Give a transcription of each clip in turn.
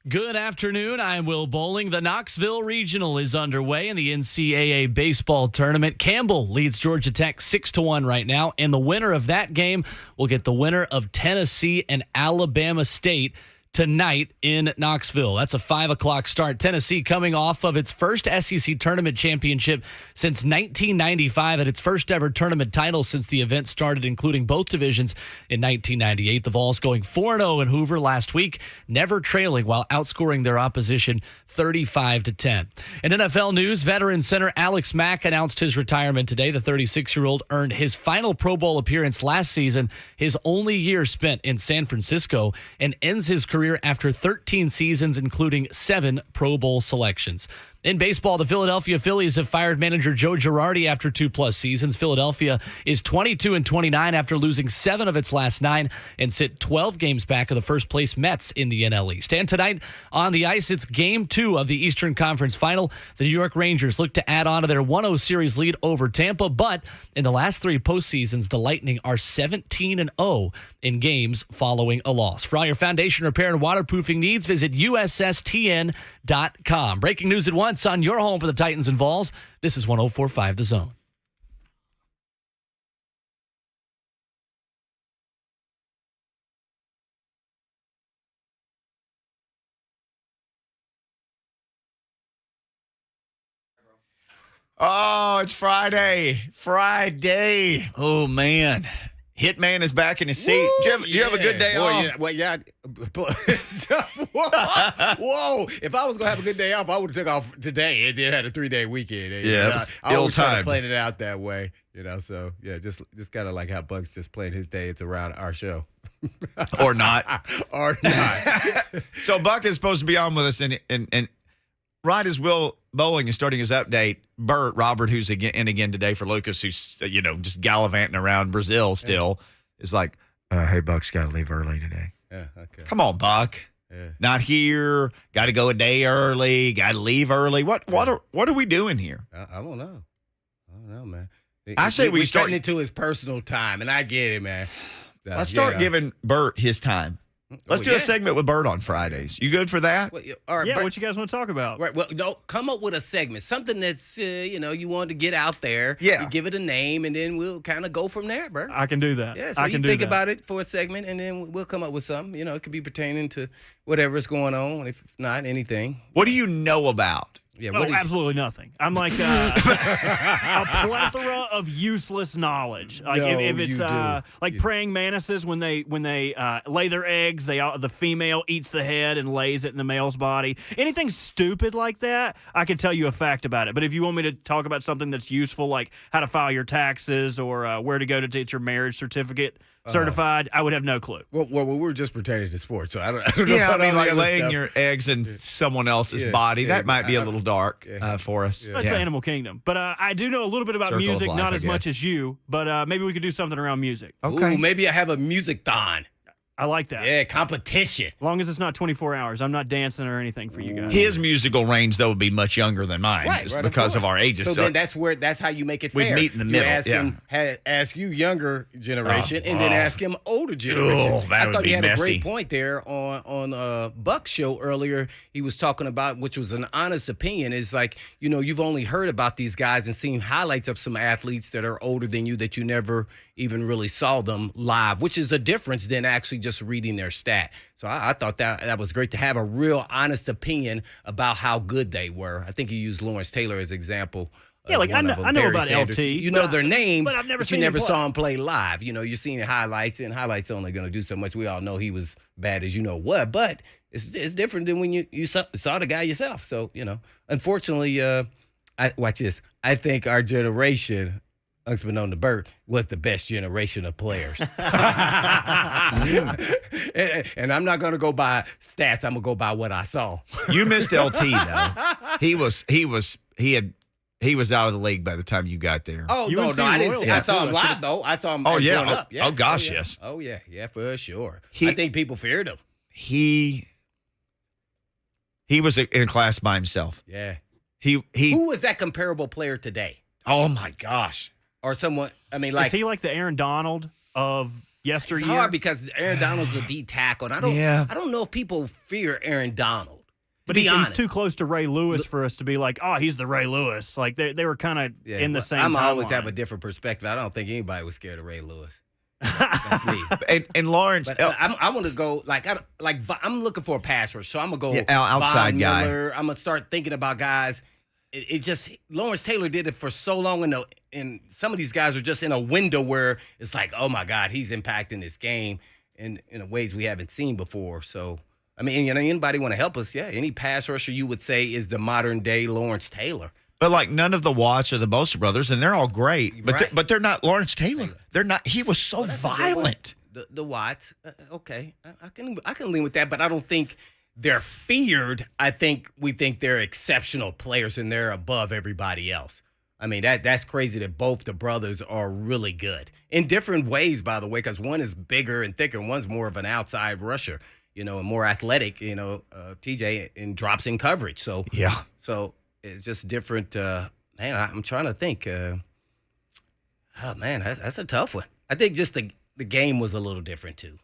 Good afternoon. I'm Will Bowling. The Knoxville Regional is underway in the NCAA baseball tournament. Campbell leads Georgia Tech 6-1 right now, and the winner of that game will get the winner of Tennessee and Alabama State tonight in Knoxville. That's a 5 o'clock start. Tennessee coming off of its first SEC tournament championship since 1995 and its first ever tournament title since the event started, including both divisions in 1998. The Vols going 4-0 in Hoover last week, never trailing while outscoring their opposition 35-10. In NFL news, veteran center Alex Mack announced his retirement today. The 36-year-old earned his final Pro Bowl appearance last season, his only year spent in San Francisco, and ends his career after 13 seasons, including 7 Pro Bowl selections. In baseball, the Philadelphia Phillies have fired manager Joe Girardi after 2+ seasons. Philadelphia is 22-29 after losing 7 of its last 9 and sit 12 games back of the first-place Mets in the NL East. And tonight on the ice, it's Game 2 of the Eastern Conference Final. The New York Rangers look to add on to their 1-0 series lead over Tampa, but in the last 3 postseasons, the Lightning are 17-0 in games following a loss. For all your foundation repair and waterproofing needs, visit USSTN.com. Breaking news at 1 on your home for the Titans and Vols. This is 104.5 The Zone. Oh, it's Friday. Friday. Oh, man. Hitman is back in his seat. Did you have a good day off? Yeah. Well, yeah. Whoa. If I was going to have a good day off, I would have took off today. It had a 3-day weekend. Yeah, I always try to plan it out that way. So, yeah, just kind of like how Bucks just played his day. It's around our show. Or not. Or not. So Buck is supposed to be on with us, and right as Will Bowling is starting his update, Bert, Robert, who's in again today for Lucas, who's, just gallivanting around Brazil still, is like, hey, Buck's got to leave early today. Yeah, okay. Come on, Buck. Yeah. Not here. Got to go a day early. Got to leave early. What are we doing here? I don't know. Man. I say we start getting into his personal time, and I get it, man. Let's start giving Bert his time. Let's do a segment with Bert on Fridays. You good for that? Well, all right, yeah, Bert, what you guys want to talk about? Right. Well, no, come up with a segment, something that's you want to get out there. Yeah. You give it a name, and then we'll kind of go from there, Bert. I can do that. Yeah. So I you can think do that. about it for a segment, and then we'll come up with something. It could be pertaining to whatever's going on. If not anything. What do you know about? Yeah. Oh, absolutely nothing. I'm like a plethora of useless knowledge. Like No, if it's you do. like praying mantises when they lay their eggs, the female eats the head and lays it in the male's body. Anything stupid like that, I can tell you a fact about it. But if you want me to talk about something that's useful, like how to file your taxes or where to go to get your marriage certificate certified, I would have no clue. Well, we're just pertaining to sports, so I don't know. Yeah, I about mean, all the like other laying stuff. your eggs in someone else's Yeah, body. yeah, That might be a little dark yeah. for us. Yeah. That's the animal kingdom. But I do know a little bit about Circle of music, life, not I as much guess. as you. But maybe we could do something around music. Okay. Ooh, maybe I have a music-thon. I like that. Yeah, competition. As long as it's not 24 hours. I'm not dancing or anything for you guys. His musical range, though, would be much younger than mine just because of our ages. So then that's how you make it We'd fair. meet in the You middle, ask yeah. him, ask you younger generation, and then ask him older generation. Oh, that I would thought be he had messy. a great point there on Buck's show earlier. He was talking about, which was an honest opinion, is like, you've only heard about these guys and seen highlights of some athletes that are older than you that you never even really saw them live, which is a difference than actually just reading their stat. So I thought that was great to have a real honest opinion about how good they were. I think you used Lawrence Taylor as example. Yeah, like I know Barry about Sanders. LT. You know their names, but I've never you seen never him play. saw him play live. You're seeing highlights, and highlights only going to do so much. We all know he was bad as you know what, but it's different than when you saw the guy yourself. So, unfortunately, watch this. I think our generation, unbeknown to Bert, was the best generation of players. and I'm not going to go by stats. I'm going to go by what I saw. You missed LT, though. He was out of the league by the time you got there. Oh, UNC no, I didn't. Royals, I saw too. him I live, though. I saw him Oh, yeah. growing up. Oh, gosh, yeah. yes. Oh, yeah. Yeah, for sure. He- I think people feared him. He was in a class by himself. Yeah. He. Who is that comparable player today? Oh my gosh. Or someone, Is he like the Aaron Donald of It's yesteryear. hard because Aaron Donald's a D tackle, and I don't know if people fear Aaron Donald. But he's too close to Ray Lewis for us to be like, oh, he's the Ray Lewis. Like they were kind of in the same. I always timeline. have a different perspective. I don't think anybody was scared of Ray Lewis. That's me. And Lawrence, But I want to go I'm looking for a pass rush, so I'm gonna go outside Von guy. Miller. I'm gonna start thinking about guys. It just Lawrence Taylor did it for so long, and some of these guys are just in a window where it's like, oh my God, he's impacting this game in ways we haven't seen before. So. I mean, anybody want to help us? Yeah, any pass rusher you would say is the modern day Lawrence Taylor. But like none of the Watts or the Bosa brothers, and they're all great, but Right. but they're not Lawrence Taylor. They're not. He was so violent. The Watts, okay, I can lean with that, but I don't think they're feared. I think we think they're exceptional players and they're above everybody else. I mean, that's crazy that both the brothers are really good in different ways, by the way, because one is bigger and thicker, and one's more of an outside rusher. And more athletic, TJ, and drops in coverage. So Yeah. So it's just different. Man, I'm trying to think. Oh, man, that's a tough one. I think just the game was a little different, too.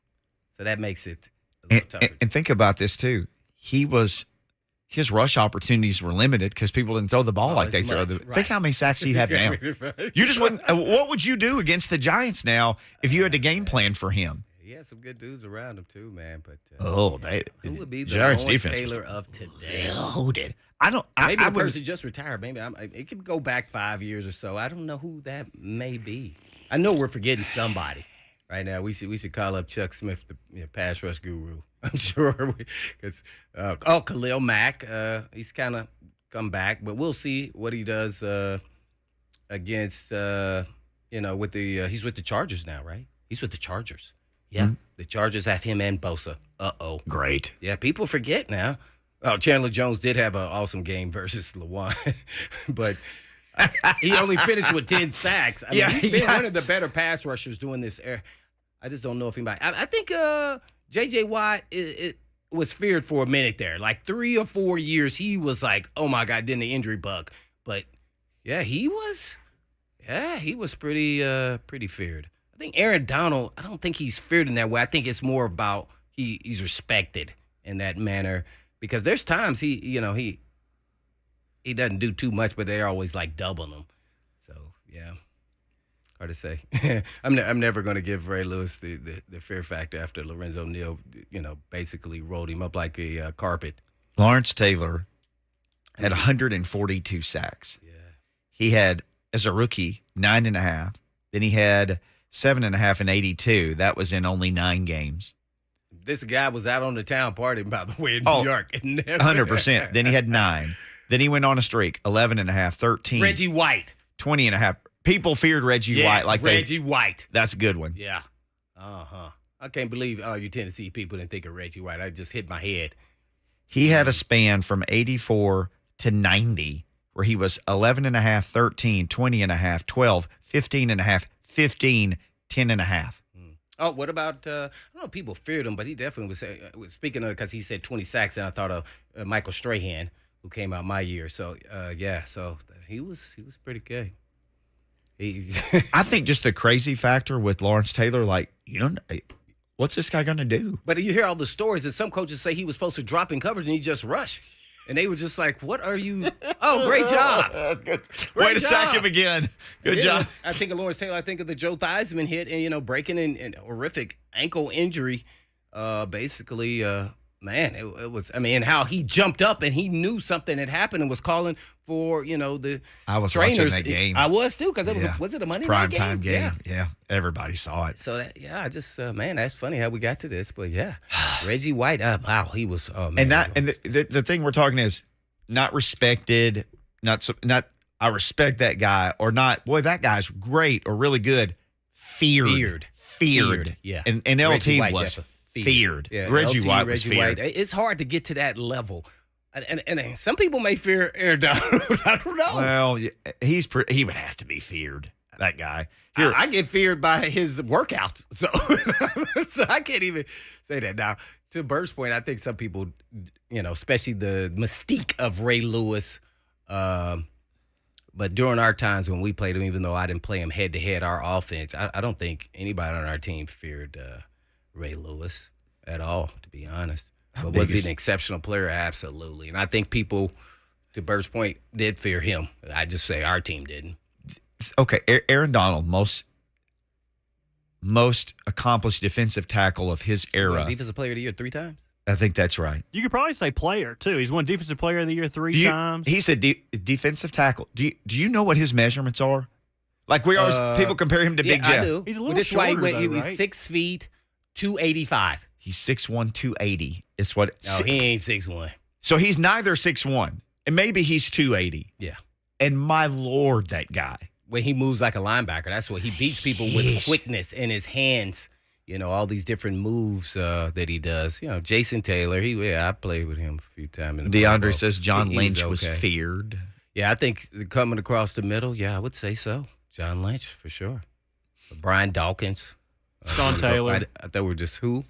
So that makes it a little tougher. And think about this, too. His rush opportunities were limited because people didn't throw the ball like they throw. Right. Think how many sacks he'd have now. You just wouldn't. What would you do against the Giants now if you had a game plan for him? He had some good dudes around him, too, man. But Who who would be the Giants Lawrence defense Taylor of today? loaded. Maybe Maybe I the would. person just retired. Maybe it could go back 5 years or so. I don't know who that may be. I know we're forgetting somebody right now. We should call up Chuck Smith, the pass rush guru. I'm sure because Khalil Mack, he's kind of come back, but we'll see what he does against with the he's with the Chargers now, right? He's with the Chargers. Yeah, The Chargers have him and Bosa. Uh-oh. Great. Yeah, people forget now. Oh, Chandler Jones did have an awesome game versus Lawan, but he only finished with 10 sacks. I mean, he's been one of the better pass rushers doing this era. I just don't know if anybody. I think J.J. Watt it was feared for a minute there. Like 3 or 4 years, he was like, oh, my God, then the injury bug. But, yeah, he was pretty feared. I think Aaron Donald, I don't think he's feared in that way. I think it's more about he's respected in that manner because there's times he doesn't do too much, but they're always like doubling him. So, yeah, hard to say. I'm never going to give Ray Lewis the fear factor after Lorenzo Neal, basically rolled him up like a carpet. Lawrence Taylor had 142 sacks. Yeah. He had, as a rookie, 9.5. Then he had 7.5 and 82. That was in only 9 games. This guy was out on the town party, by the way, in New York. 100%. Then he had 9. Then he went on a streak, 11.5, 13. Reggie White. 20.5. People feared Reggie White. Reggie White. That's a good one. Yeah. Uh-huh. I can't believe you Tennessee people didn't think of Reggie White. I just hit my head. He had a span from 84 to 90 where he was 11.5, 13, 20.5, 12, 15.5, 15, 10.5. Oh, what about, I don't know if people feared him, but he definitely was speaking of, because he said 20 sacks, and I thought of Michael Strahan, who came out my year. So, so he was pretty good. I think just the crazy factor with Lawrence Taylor, what's this guy going to do? But you hear all the stories that some coaches say he was supposed to drop in coverage and he just rushed. And they were just like, what are you? Oh, great job. Way to sack him again. Good job. I think of Lawrence Taylor. I think of the Joe Theismann hit and, breaking in horrific ankle injury. Basically, man, it was, and how he jumped up and he knew something had happened and was calling for, the I was trainers. watching that game. I was too, because was it a Monday night game? Prime time game. Yeah. Everybody saw it. So, I just, man, that's funny how we got to this. But, yeah, Reggie White, wow, he was, oh, man. And the thing we're talking is not respected, not I respect that guy, or not, boy, that guy's great or really good. Feared. Yeah. And LT was feared. Yeah, Reggie LT, White was feared. It's hard to get to that level. And some people may fear Aaron Donald. I don't know. Well, he would have to be feared, that guy. I get feared by his workouts. So, so I can't even say that. Now, to Bert's point, I think some people, especially the mystique of Ray Lewis, But during our times when we played him, even though I didn't play him head-to-head, our offense, I don't think anybody on our team feared Ray Lewis at all, to be honest. But was he an exceptional player? Absolutely. And I think people, to Bert's point, did fear him. I just say our team didn't. Okay, Aaron Donald, most accomplished defensive tackle of his era. Defensive player of the year 3 times? I think that's right. You could probably say player, too. He's won Defensive Player of the Year 3 times. He's a defensive tackle. Do you know what his measurements are? Like we always, people compare him to Big Jeff. I do. He's a little shorter, though, right? He's 6 feet, 285. He's 6'1", 280. It's what? No, he ain't 6'1". So he's neither 6'1", and maybe he's 280. Yeah. And my Lord, that guy. When he moves like a linebacker, that's what he beats people with quickness in his hands. You know, all these different moves that he does. You know, Jason Taylor, I played with him a few times. DeAndre says John Lynch was feared. Yeah, I think coming across the middle, I would say so. John Lynch, for sure. Brian Dawkins. Sean Taylor. I thought we were just who?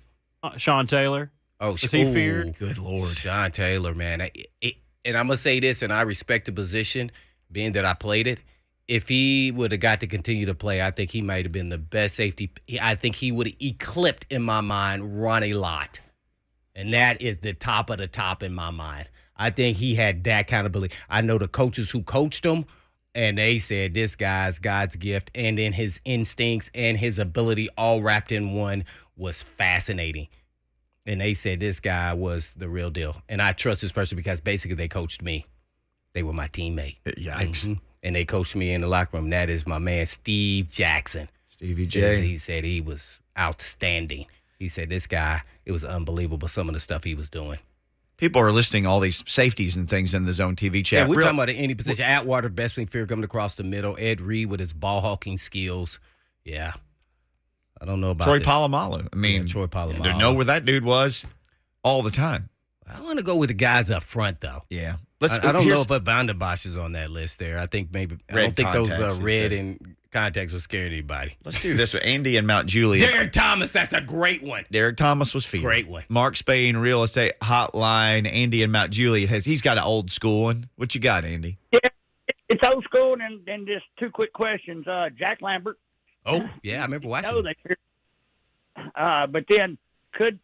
Sean Taylor. Oh, is he feared? Good Lord. Sean Taylor, man. And I'm going to say this, and I respect the position, being that I played it. If he would have got to continue to play, I think he might have been the best safety. I think he would have eclipsed, in my mind, Ronnie Lott. And that is the top of the top in my mind. I think he had that kind of belief. I know the coaches who coached him, and they said this guy's God's gift, and then his instincts and his ability all wrapped in one was fascinating. And they said this guy was the real deal. And I trust this person because basically they coached me. They were my teammate. Yikes. Mm-hmm. And they coached me in the locker room. That is my man, Steve Jackson. Stevie J. He said he was outstanding. He said this guy, it was unbelievable, some of the stuff he was doing. People are listing all these safeties and things in the Zone TV chat. Yeah, we're talking about any position. Atwater, best thing fear coming across the middle. Ed Reed with his ball hawking skills. Yeah. I don't know about Troy Polamalu. I mean, Troy Polamalu. I know where that dude was all the time. I want to go with the guys up front, though. Yeah. I don't know if Vandenbosch is on that list there. I think maybe I don't think those red and contacts would scare anybody. Let's do this with Andy and Mount Juliet. Derek Thomas, that's a great one. Derek Thomas was feared. Great one. Mark Spain, Real Estate Hotline. Andy and Mount Juliet he's got an old school one. What you got, Andy? Yeah, it's old school, and just 2 quick questions. Jack Lambert. Oh, yeah, I remember watching. But then could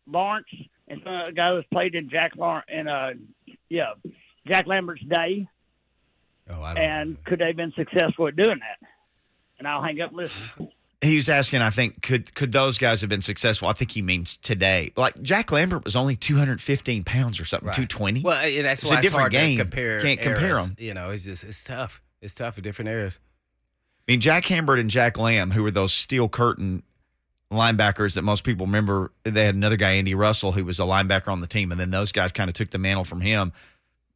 Lawrence and a guy who's played in Jack Lambert's day, could they have been successful at doing that? And I'll hang up and listen. He was asking, I think, could those guys have been successful? I think he means today. Like Jack Lambert was only 215 pounds or something, Right. 220. Well, that's why a different hard game. to compare. Can't compare eras. them. You know, it's tough. It's tough for different eras. I mean, Jack Lambert and Jack Lamb, who were those steel curtain linebackers that most people remember. They had another guy, Andy Russell, who was a linebacker on the team, and then those guys kind of took the mantle from him.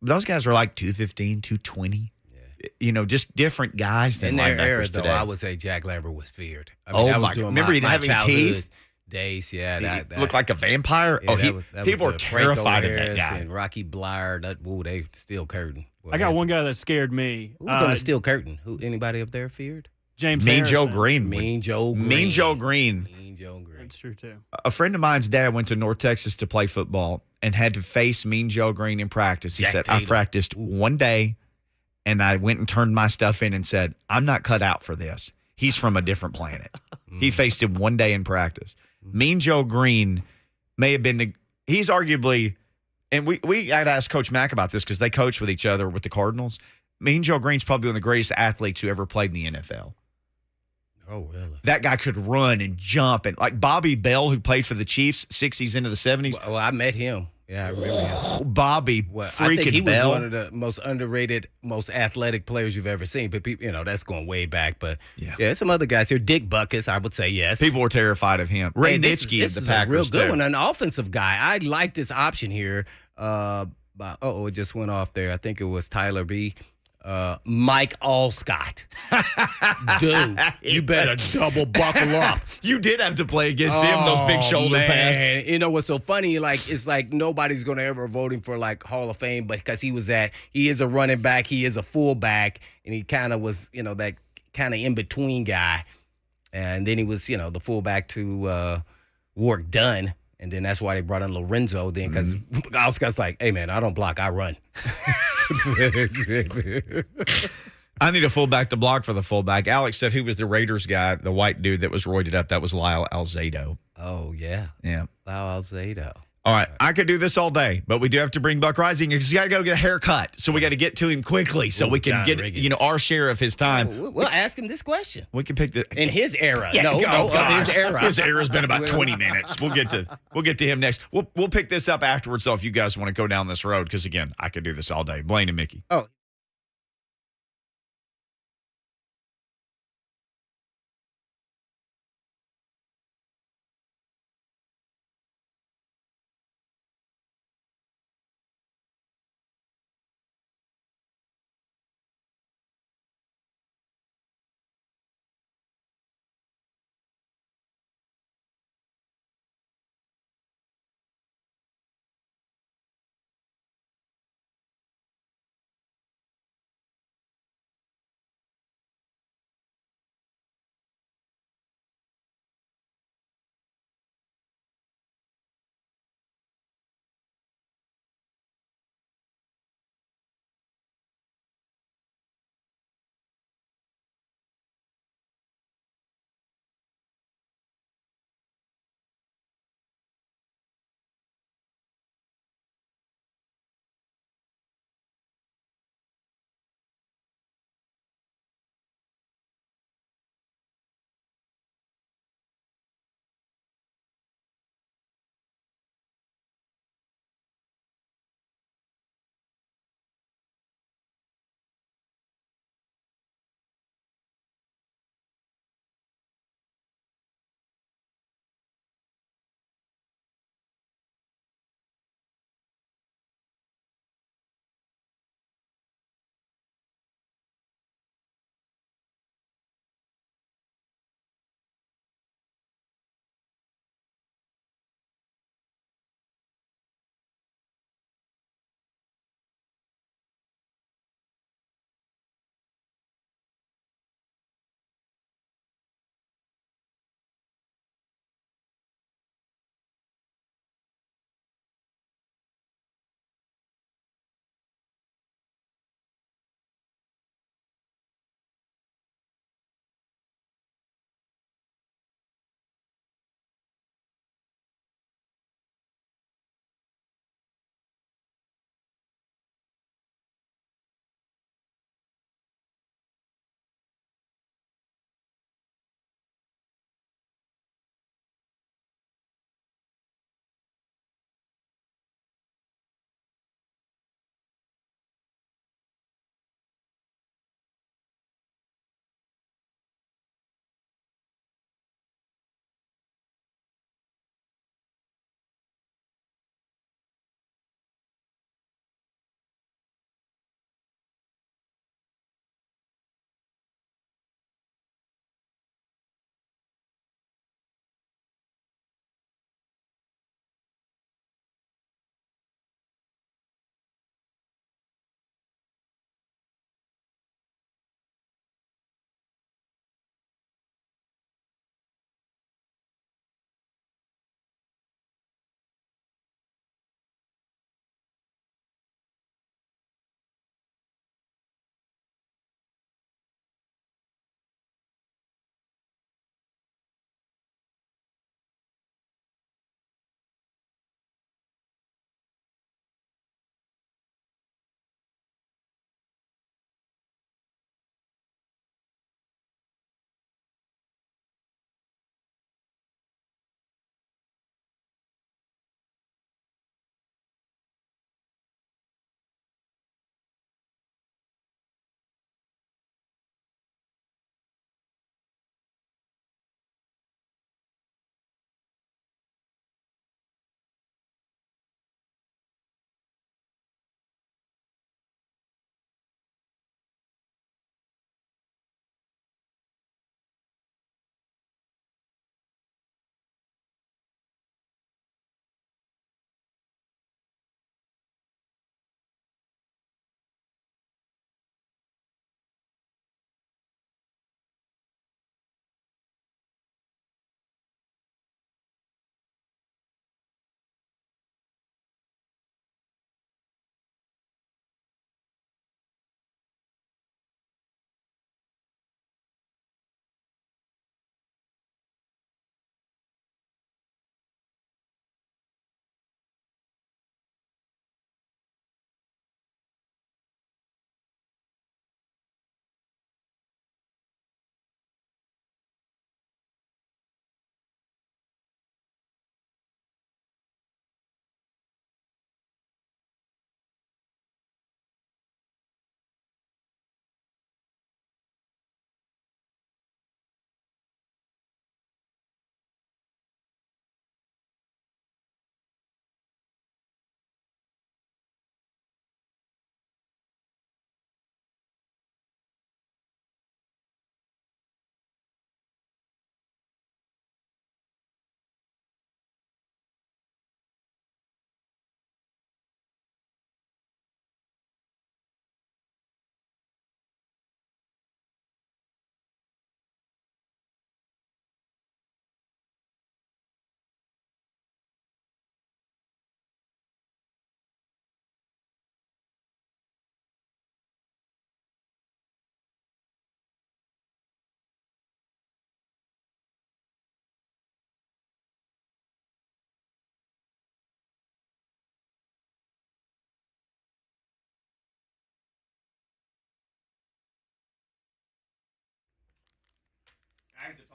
Those guys were like 215, 220. Yeah. You know, just different guys than in their linebackers era, today. though, I would say Jack Lambert was feared. Remember he having teeth? Days, yeah. He looked like a vampire. Yeah, People were terrified of that guy. And Rocky Blyer, they steel curtain. I got one guy that scared me. Who was on the steel curtain? Who anybody up there feared? James Mean Harrison. Joe Green. Mean Joe Green. Mean Joe Green. Mean Joe Green. That's true, too. A friend of mine's dad went to North Texas to play football and had to face Mean Joe Green in practice. He said, I practiced one day, and I went and turned my stuff in and said, I'm not cut out for this. He's from a different planet. He faced him one day in practice. Mean Joe Green may have been he's arguably, and we had asked Coach Mack about this because they coach with each other with the Cardinals. Mean Joe Green's probably one of the greatest athletes who ever played in the NFL. Oh, really? That guy could run and jump. And like Bobby Bell, who played for the Chiefs, 60s into the 70s. Well, I met him. Yeah, I remember him. Bobby I think he Bell. was one of the most underrated, most athletic players you've ever seen. But people, that's going way back. But yeah, some other guys here. Dick Butkus, I would say yes. People were terrified of him. Ray Nitschke of the Packers, a real good one, an offensive guy. I like this option here. It just went off there. I think it was Tyler B. Mike Allscott. Dude, you better double buckle up. You did have to play against him, those big shoulder pads. You know what's so funny? It's like nobody's going to ever vote him for like Hall of Fame, but because he is a running back, he is a fullback, and he kind of was, that kind of in-between guy. And then he was, the fullback to Warwick Dunn. And then that's why they brought in Lorenzo then, because Oscar's like, hey, man, I don't block, I run. I need a fullback to block for the fullback. Alex said who was the Raiders guy, the white dude that was roided up? That was Lyle Alzado. Oh, yeah. Yeah. Lyle Alzado. All right. I could do this all day, but we do have to bring Buck Rising because he's got to go get a haircut. So we got to get to him quickly so we can John get Riggins. our share of his time. We'll ask him this question. We can pick the In his era. Yeah, No, oh, of gosh. his era. His era's been about 20 minutes. We'll get to him next. We'll pick this up afterwards though if you guys want to go down this road because again, I could do this all day. Blaine and Mickey. Oh,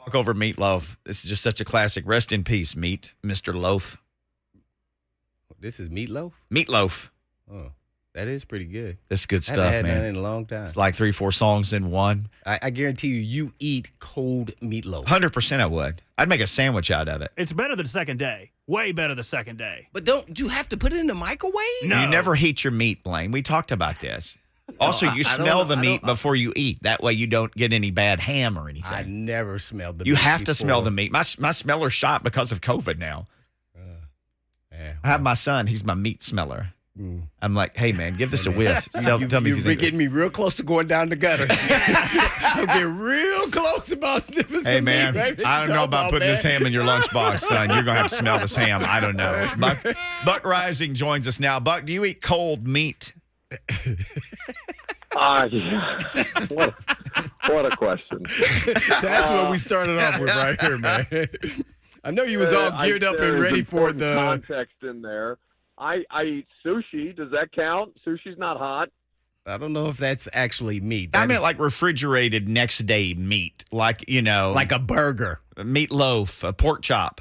Talk over Meatloaf. This is just such a classic. Rest in peace, Mr. Loaf. This is Meatloaf? Meatloaf. Oh, that is pretty good. That's good I stuff, haven't had man. that in a long time. It's like 3-4 songs in one. I guarantee you eat cold meatloaf. 100% I would. I'd make a sandwich out of it. It's better the second day. Way better the second day. But don't you have to put it in the microwave? No. You never heat your meat, Blaine. We talked about this. Also, you smell the meat before you eat. That way you don't get any bad ham or anything. I never smelled the meat. You have to smell before. the meat. My smeller's shot because of COVID now. Yeah, I have my son. He's my meat smeller. I'm like, hey, man, give this a whiff. Tell me if you You're think getting me real close to going down the gutter. I'm getting real close about sniffing Hey, some man, meat. Baby. I don't know about putting this ham in your lunchbox, son. You're going to have to smell this ham. I don't know. Buck Rising joins us now. Buck, do you eat cold meat? Yeah. What a question. That's what we started off with right here, man. I know you was all geared up and ready for the context in there. I eat sushi. Does that count? Sushi's not hot. I don't know if that's actually meat. I meant like refrigerated next day meat, like, like a burger. Meatloaf, a pork chop.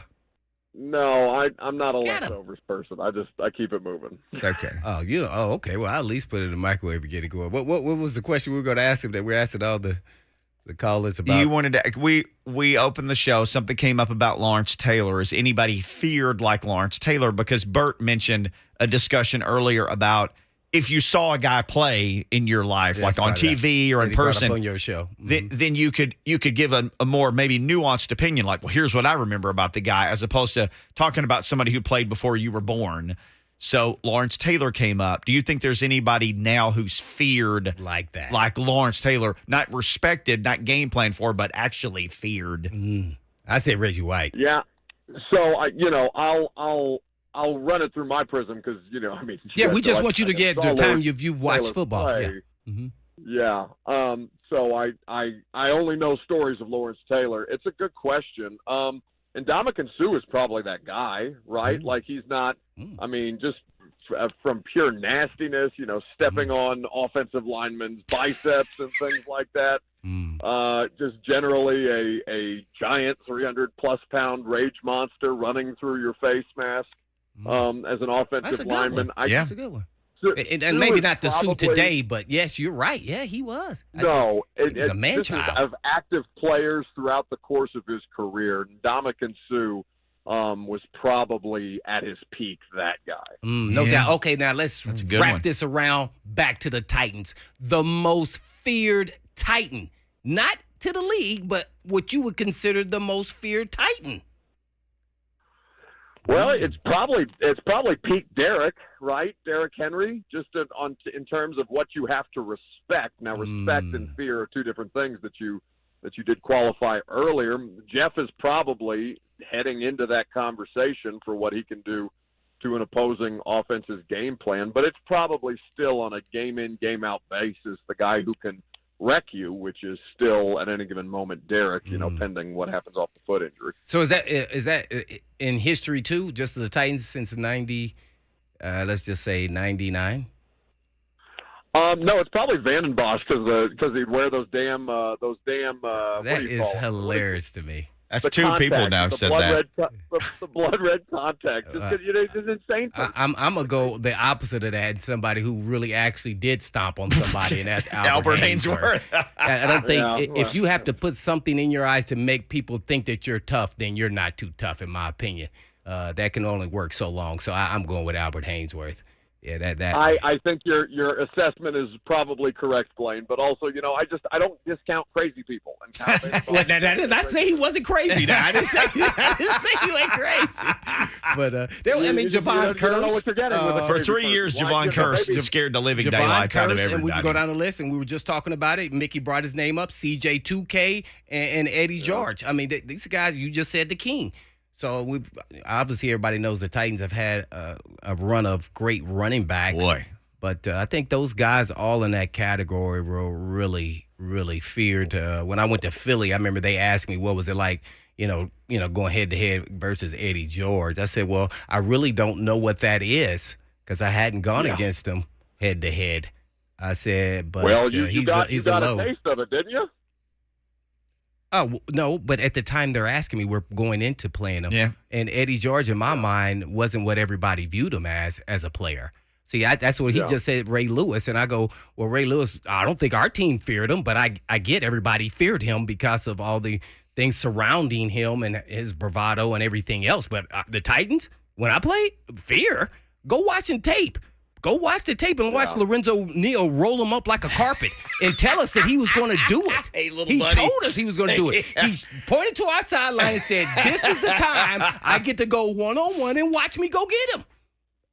No, I'm not a Get 'em. leftovers person. I keep it moving. Okay. Oh, okay. Well, I'll at least put it in the microwave and get it going. What was the question we were going to ask him that we're asking all the callers about? You wanted to. We opened the show. Something came up about Lawrence Taylor. Is anybody feared like Lawrence Taylor? Because Bert mentioned a discussion earlier about if you saw a guy play in your life, like on TV or in person, on your show, then you could give a more maybe nuanced opinion. Like, well, here's what I remember about the guy, as opposed to talking about somebody who played before you were born. So Lawrence Taylor came up. Do you think there's anybody now who's feared like that, like Lawrence Taylor, not respected, not game plan for, but actually feared? I say Reggie White. Yeah. So I'll run it through my prism because Yeah, we just want you to get the time you've watched Taylor football. play. Yeah. Yeah. So I only know stories of Lawrence Taylor. It's a good question. And Ndamukong Suh is probably that guy, right? Like he's not. I mean, just from pure nastiness, stepping on offensive linemen's biceps and things like that. Just generally a giant 300+ pound rage monster running through your face mask. As an offensive lineman, That's a good one. Suh And maybe not the probably, suit today, but yes, you're right. Yeah, he was. No, he was a man-child. Of active players throughout the course of his career, Ndamukong Suh was probably at his peak. That guy, no doubt. Okay, now let's wrap this around back to the Titans. The most feared Titan, not to the league, but what you would consider the most feared Titan. Well, it's probably peak Derrick, right? Derrick Henry, just in terms of what you have to respect. Now, respect and fear are two different things that you did qualify earlier. Jeff is probably heading into that conversation for what he can do to an opposing offense's game plan, but it's probably still on a game in, game out basis the guy who can wreck you, which is still at any given moment Derrick, pending what happens off the foot injury. So is that in history too? Just the Titans since 90, let's just say 99. No, it's probably Vandenbosch because he'd wear those damn. That is hilarious to me. That's the two contact, people now have said that. The blood red contact. It's insane. I'm going to go the opposite of that. Somebody who really actually did stomp on somebody, and that's Albert Hainsworth. I don't think if you have to put something in your eyes to make people think that you're tough, then you're not too tough, in my opinion. That can only work so long. So I'm going with Albert Hainsworth. Yeah, I think your assessment is probably correct, Blaine. But also, I don't discount crazy people. And not say he wasn't crazy. Now I didn't say he went crazy. But Javon Kearse. You don't know what you're getting. For 3 years, Javon Kearse scared the living daylights out of everybody. And we can go down the list, and we were just talking about it. Mickey brought his name up. CJ2K and Eddie George. I mean, these guys. You just said the king. So obviously everybody knows the Titans have had a run of great running backs. Boy. But I think those guys all in that category were really, really feared. When I went to Philly, I remember they asked me what was it like, going head-to-head versus Eddie George. I said, well, I really don't know what that is because I hadn't gone against him head-to-head. I said, but you got a taste of it, didn't you? Oh, no, but at the time they're asking me, we're going into playing him. Yeah. And Eddie George, in my mind, wasn't what everybody viewed him as a player. See, that's what he just said, Ray Lewis. And I go, well, Ray Lewis, I don't think our team feared him, but I get everybody feared him because of all the things surrounding him and his bravado and everything else. But the Titans, when I played, fear. Go watch the tape. Go watch the tape and watch Lorenzo Neal roll him up like a carpet and tell us that he was going to do it. Hey, little he buddy. told us he was going to do it. He pointed to our sideline and said, this is the time I get to go one-on-one and watch me go get him.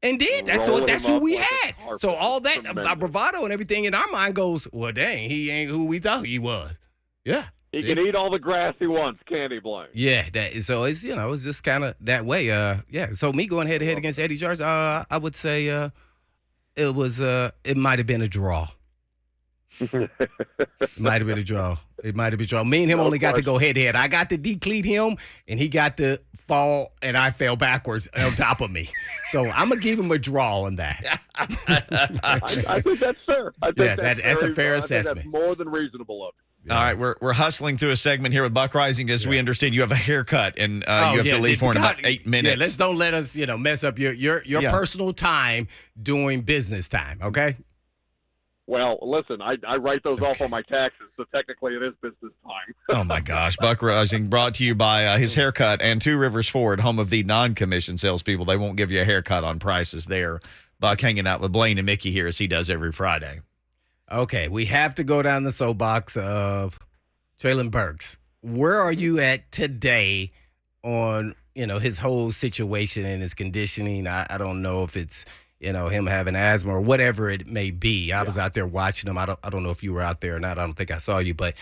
And did. That's who we had. So all that bravado and everything in our mind goes, well, dang, he ain't who we thought he was. Yeah. He can eat all the grass he wants, can't he, Blaine? Yeah, so it's it's just kind of that way. So me going head to head against Eddie George, I would say it might have been a draw. It might have been a draw. Me and him only got to go head to head. I got to decleat him, and he got to fall, and I fell backwards on top of me. So I'm gonna give him a draw on that. I think that's fair. That's a fair assessment. That's more than reasonable of you. All right, we're hustling through a segment here with Buck Rising. As we understand, you have a haircut, and you have to leave for in about 8 minutes. Don't let us, mess up your personal time during business time. Okay. Well, listen, I write those off on my taxes, so technically it is business time. Oh my gosh, Buck Rising, brought to you by his haircut and Two Rivers Ford, home of the non-commissioned salespeople. They won't give you a haircut on prices there. Buck hanging out with Blaine and Mickey here as he does every Friday. Okay, we have to go down the soapbox of Treylon Burks. Where are you at today on, his whole situation and his conditioning? I don't know if it's, him having asthma or whatever it may be. I was out there watching him. I don't know if you were out there or not. I don't think I saw you. But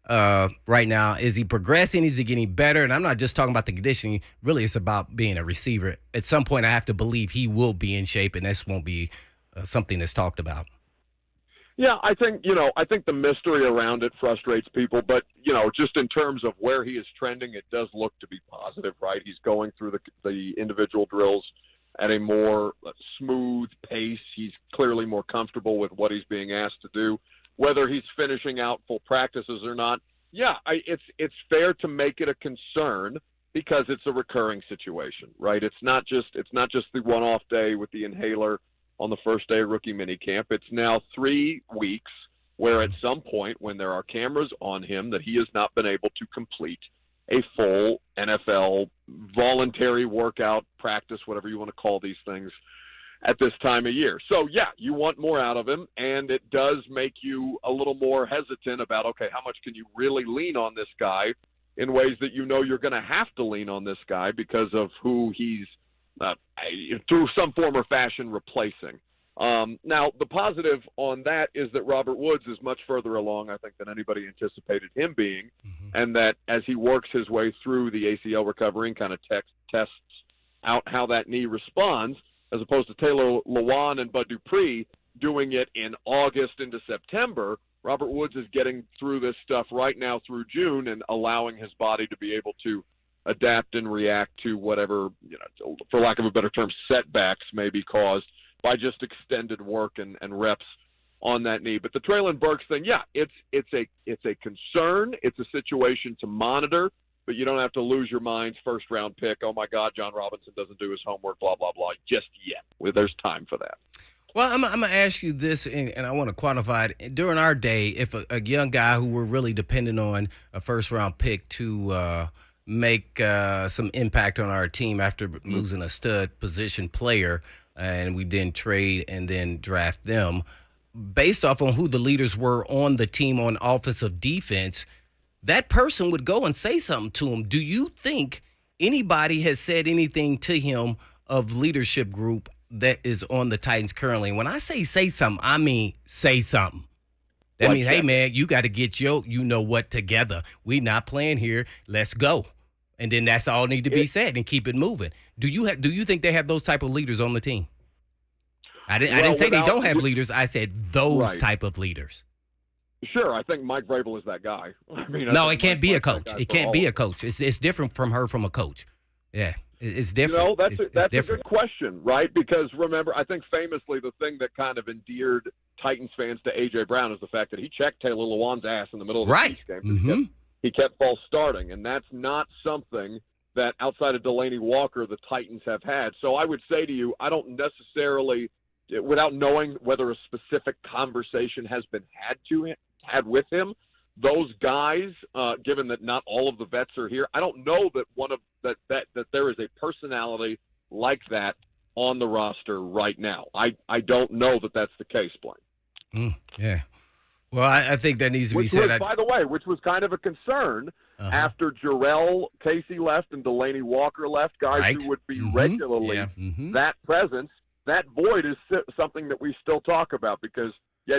right now, is he progressing? Is he getting better? And I'm not just talking about the conditioning. Really, it's about being a receiver. At some point, I have to believe he will be in shape, and this won't be something that's talked about. Yeah, I think the mystery around it frustrates people, but, just in terms of where he is trending, it does look to be positive, right? He's going through the individual drills at a more smooth pace. He's clearly more comfortable with what he's being asked to do. Whether he's finishing out full practices or not, it's fair to make it a concern because it's a recurring situation, right? It's not just the one-off day with the inhaler on the first day of rookie minicamp. It's now 3 weeks where at some point when there are cameras on him that he has not been able to complete a full NFL voluntary workout, practice, whatever you want to call these things, at this time of year. So, you want more out of him, and it does make you a little more hesitant about, okay, how much can you really lean on this guy in ways that you're going to have to lean on this guy because of who he's through some form or fashion replacing. Now, the positive on that is that Robert Woods is much further along, I think, than anybody anticipated him being, and that as he works his way through the ACL recovery and kind of tests out how that knee responds, as opposed to Taylor Lewan and Bud Dupree doing it in August into September, Robert Woods is getting through this stuff right now through June and allowing his body to be able to adapt and react to whatever, for lack of a better term, setbacks may be caused by just extended work and reps on that knee. But the Treylon Burks thing, it's a concern. It's a situation to monitor, but you don't have to lose your mind's first-round pick. Oh, my God, John Robinson doesn't do his homework, blah, blah, blah, just yet. Well, there's time for that. Well, I'm going to ask you this, and I want to quantify it. During our day, if a young guy who we're really dependent on a first-round pick to make some impact on our team after losing a stud position player, and we then trade and then draft them, based off on who the leaders were on the team on offensive defense, that person would go and say something to him. Do you think anybody has said anything to him of leadership group that is on the Titans currently? When I say something, I mean say something. That means, hey, man, you got to get your you-know-what together. We not playing here. Let's go. And then that's all need to be said and keep it moving. Do you think they have those type of leaders on the team? I didn't say they don't have leaders. I said those type of leaders. Sure, I think Mike Vrabel is that guy. No, it can't be a coach. It can't be a coach. It's different from a coach. Yeah, it's different. That's a good question, right? Because remember, I think famously the thing that kind of endeared Titans fans to A.J. Brown is the fact that he checked Taylor Lewan's ass in the middle of the Chiefs game he kept false starting, and that's not something that outside of Delaney Walker the Titans have had. So I would say to you, I don't necessarily, without knowing whether a specific conversation has been had with him, those guys, given that not all of the vets are here, I don't know that that there is a personality like that on the roster right now. I don't know that that's the case, Blaine. Yeah. Well, I think that needs to be said. By the way, which was kind of a concern after Jarrell Casey left and Delaney Walker left, guys who would be regularly that presence. That void is something that we still talk about because,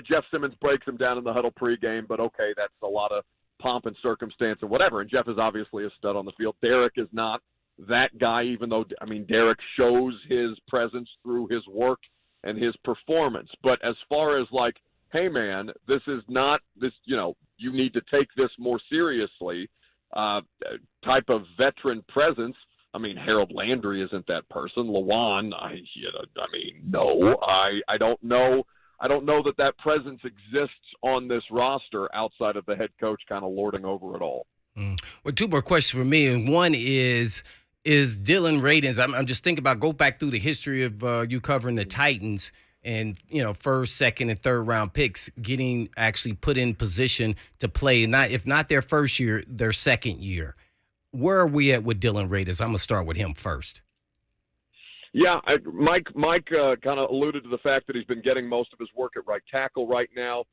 Jeff Simmons breaks him down in the huddle pregame, but okay, that's a lot of pomp and circumstance and whatever. And Jeff is obviously a stud on the field. Derek is not that guy, even though, Derek shows his presence through his work and his performance. But as far as like, hey, man, this is not this, you need to take this more seriously type of veteran presence. Harold Landry isn't that person. Lawan, no, I don't know. I don't know that presence exists on this roster outside of the head coach kind of lording over it all. Well, two more questions for me. And one is Dylan Radins. I'm just thinking about, go back through the history of you covering the Titans and, first, second, and third round picks getting actually put in position to play, if not their first year, their second year. Where are we at with Dylan Radins? I'm going to start with him first. Yeah, Mike kind of alluded to the fact that he's been getting most of his work at right tackle right now.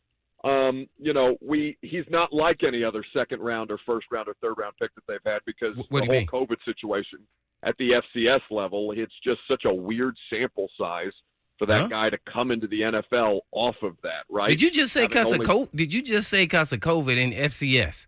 He's not like any other second round or first round or third round pick that they've had because the whole COVID situation at the FCS level, it's just such a weird sample size for that guy to come into the NFL off of that, right? Did you just say because of COVID and FCS?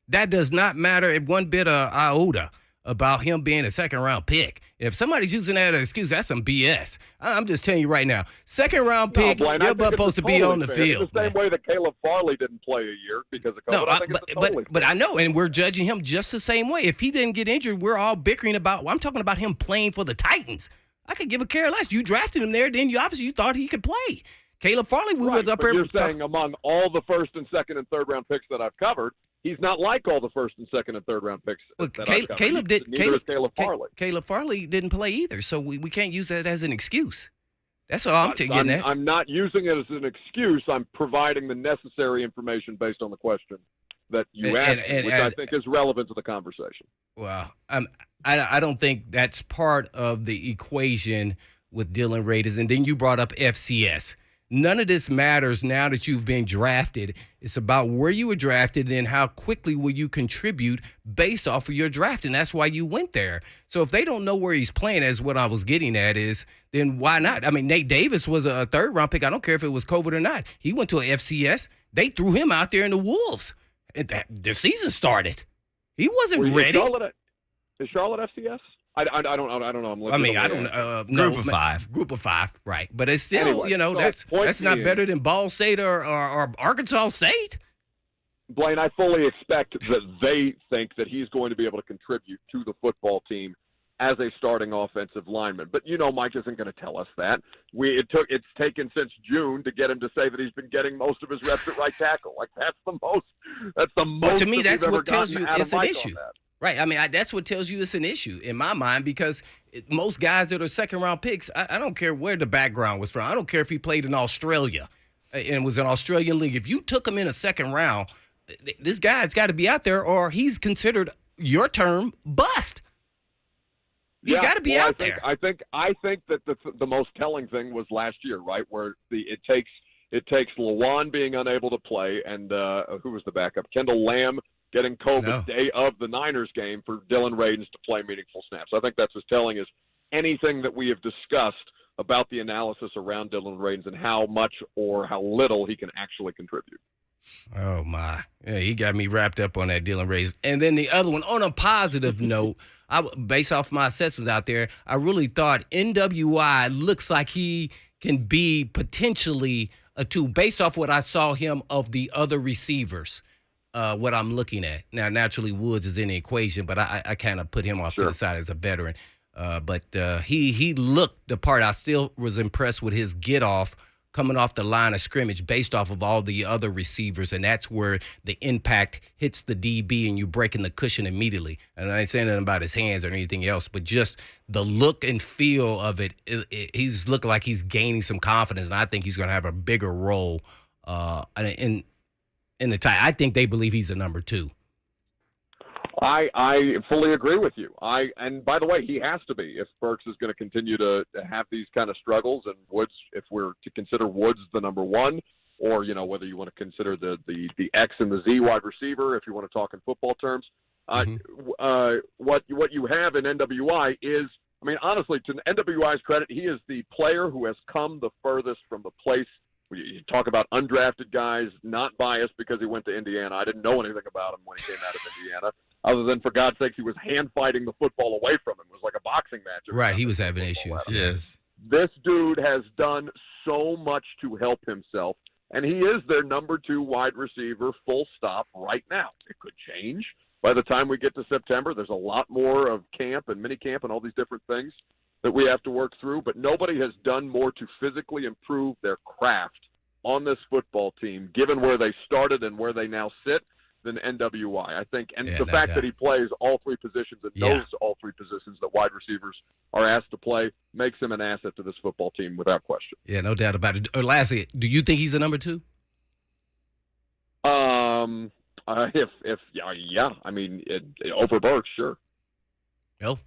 That does not matter one bit of iota about him being a second-round pick. If somebody's using that as an excuse, that's some BS. I'm just telling you right now. Second-round pick, Blaine, you're supposed to be on the field. It's the same way that Caleb Farley didn't play a year because of COVID. But I know, and we're judging him just the same way. If he didn't get injured, we're all bickering about, I'm talking about him playing for the Titans. I could give a care less. You drafted him there, then you thought he could play. Caleb Farley, was up here. You're saying among all the first and second and third round picks that I've covered, he's not like all the first and second and third round picks. Caleb Farley didn't play either, so we can't use that as an excuse. That's all I'm getting at. I'm not using it as an excuse. I'm providing the necessary information based on the question that you asked, which I think is relevant to the conversation. Well, I don't think that's part of the equation with Dylan Radins. And then you brought up FCS. None of this matters now that you've been drafted. It's about where you were drafted and how quickly will you contribute based off of your draft, and that's why you went there. So if they don't know where he's playing, as what I was getting at is, then why not? Nate Davis was a third-round pick. I don't care if it was COVID or not. He went to an FCS. They threw him out there in the Wolves. The season started. He wasn't ready. Is Charlotte FCS? I don't know. I'm looking. I don't. Group of five. Group of five, right? But it's still, anyway, that's not better than Ball State or Arkansas State. Blaine, I fully expect that they think that he's going to be able to contribute to the football team as a starting offensive lineman. But Mike isn't going to tell us that. It's taken since June to get him to say that he's been getting most of his reps at right tackle. Like that's the most. Well, to me, that's what tells you it's an issue. That. Right. That's what tells you it's an issue in my mind because most guys that are second-round picks, I don't care where the background was from. I don't care if he played in Australia and was an Australian league. If you took him in a second round, this guy's got to be out there or he's considered, your term, bust. He's got to be out there. I think that the most telling thing was last year, right, where it takes Lawan being unable to play and who was the backup? Kendall Lamb getting COVID day of the Niners game for Dylan Radins to play meaningful snaps. I think that's what's telling is anything that we have discussed about the analysis around Dylan Radins and how much or how little he can actually contribute. Oh, my. Yeah, he got me wrapped up on that Dylan Radins. And then the other one, on a positive note, based off my assessments out there, I really thought NWI looks like he can be potentially a two based off what I saw him of the other receivers. What I'm looking at. Now, naturally, Woods is in the equation, but I kind of put him off to the side as a veteran. But he looked the part. I still was impressed with his get-off coming off the line of scrimmage based off of all the other receivers, and that's where the impact hits the DB and you breaking the cushion immediately. And I ain't saying nothing about his hands or anything else, but just the look and feel of it, he's looking like he's gaining some confidence, and I think he's going to have a bigger role in the tie. I think they believe he's a number 2. I fully agree with you. And by the way, he has to be if Burks is going to continue to have these kind of struggles. And Woods, if we're to consider Woods the number 1, or whether you want to consider the X and the Z wide receiver, if you want to talk in football terms, what you have in NWI is, I mean, honestly, to NWI's credit, he is the player who has come the furthest from the place. You talk about undrafted guys, not biased because he went to Indiana. I didn't know anything about him when he came out of Indiana, other than, for God's sakes, he was hand-fighting the football away from him. It was like a boxing match. Right, he was having issues. Yes. This dude has done so much to help himself, and he is their number 2 wide receiver, full stop, right now. It could change by the time we get to September. There's a lot more of camp and mini camp and all these different things that we have to work through, but nobody has done more to physically improve their craft on this football team, given where they started and where they now sit, than NWI, I think. And the fact that he plays all 3 positions and knows all 3 positions that wide receivers are asked to play makes him an asset to this football team without question. Yeah, no doubt about it. Lastly, do you think he's a number 2? Yeah, I mean, over Burks, sure. Oh,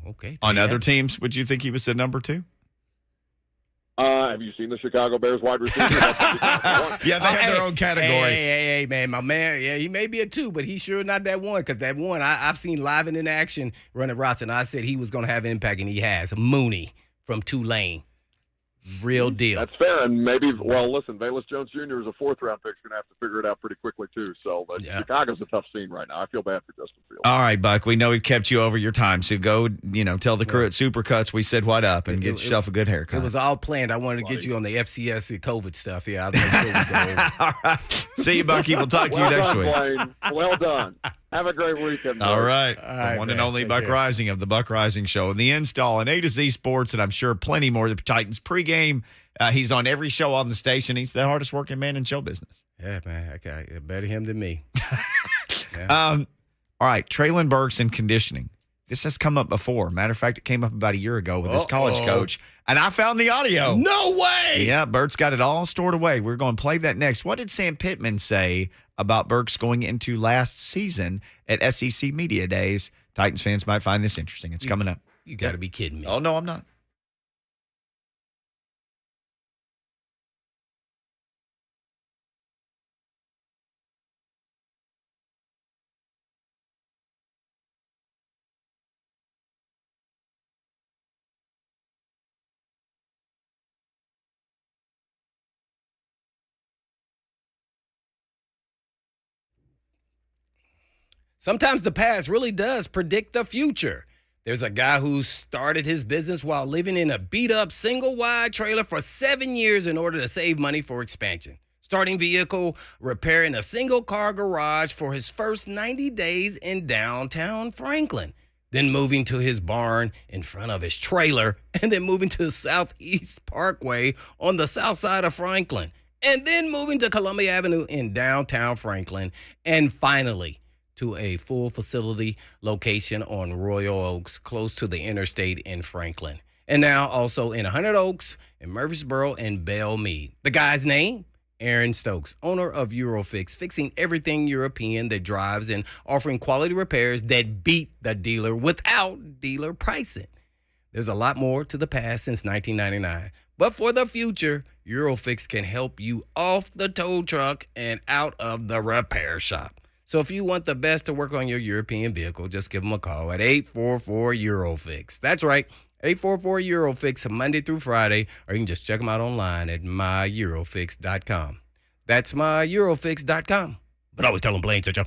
okay. On other teams, would you think he was the number 2? Have you seen the Chicago Bears wide receiver? Yeah, they have their own category. Hey, man, my man. Yeah, he may be a 2, but he's sure not that 1, because that 1 I've seen live and in action running routes, and I said he was going to have an impact, and he has. Mooney from Tulane. Real deal. That's fair, and maybe, well, listen, Velus Jones Jr. is a 4th-round pick. He's going to have to figure it out pretty quickly, too. So Chicago's a tough scene right now. I feel bad for Justin Fields. All right, Buck, we know we kept you over your time, so go, tell the crew at Supercuts we said what up and get yourself a good haircut. It was all planned. I wanted to get you on the FCS and COVID stuff. Yeah, I'll make sure we go over. All right. See you, Bucky. We'll talk to you next week. Blaine. Well done. Have a great weekend. All right. The one and only Buck Rising of the Buck Rising Show. And the install and A to Z Sports, and I'm sure plenty more. The Titans pregame. He's on every show on the station. He's the hardest working man in show business. Yeah, man. Better him than me. All right. Treylon Burks and conditioning. This has come up before. Matter of fact, it came up about a year ago with his college coach, and I found the audio. No way! Yeah, Burks got it all stored away. We're going to play that next. What did Sam Pittman say about Burks going into last season at SEC Media Days? Titans fans might find this interesting. It's coming up. You got to be kidding me. Oh, no, I'm not. Sometimes the past really does predict the future. There's a guy who started his business while living in a beat-up single-wide trailer for 7 years in order to save money for expansion. Starting vehicle repair in a single-car garage for his first 90 days in downtown Franklin. Then moving to his barn in front of his trailer, and then moving to Southeast Parkway on the south side of Franklin. And then moving to Columbia Avenue in downtown Franklin. And finally, to a full facility location on Royal Oaks, close to the interstate in Franklin. And now also in 100 Oaks, in Murfreesboro, and Belle Meade. The guy's name? Aaron Stokes, owner of Eurofix, fixing everything European that drives and offering quality repairs that beat the dealer without dealer pricing. There's a lot more to the past since 1999. But for the future, Eurofix can help you off the tow truck and out of the repair shop. So if you want the best to work on your European vehicle, just give them a call at 844-EUROFIX. That's right, 844-EUROFIX, Monday through Friday, or you can just check them out online at myEurofix.com. That's myEurofix.com. But always tell them Blaine said you.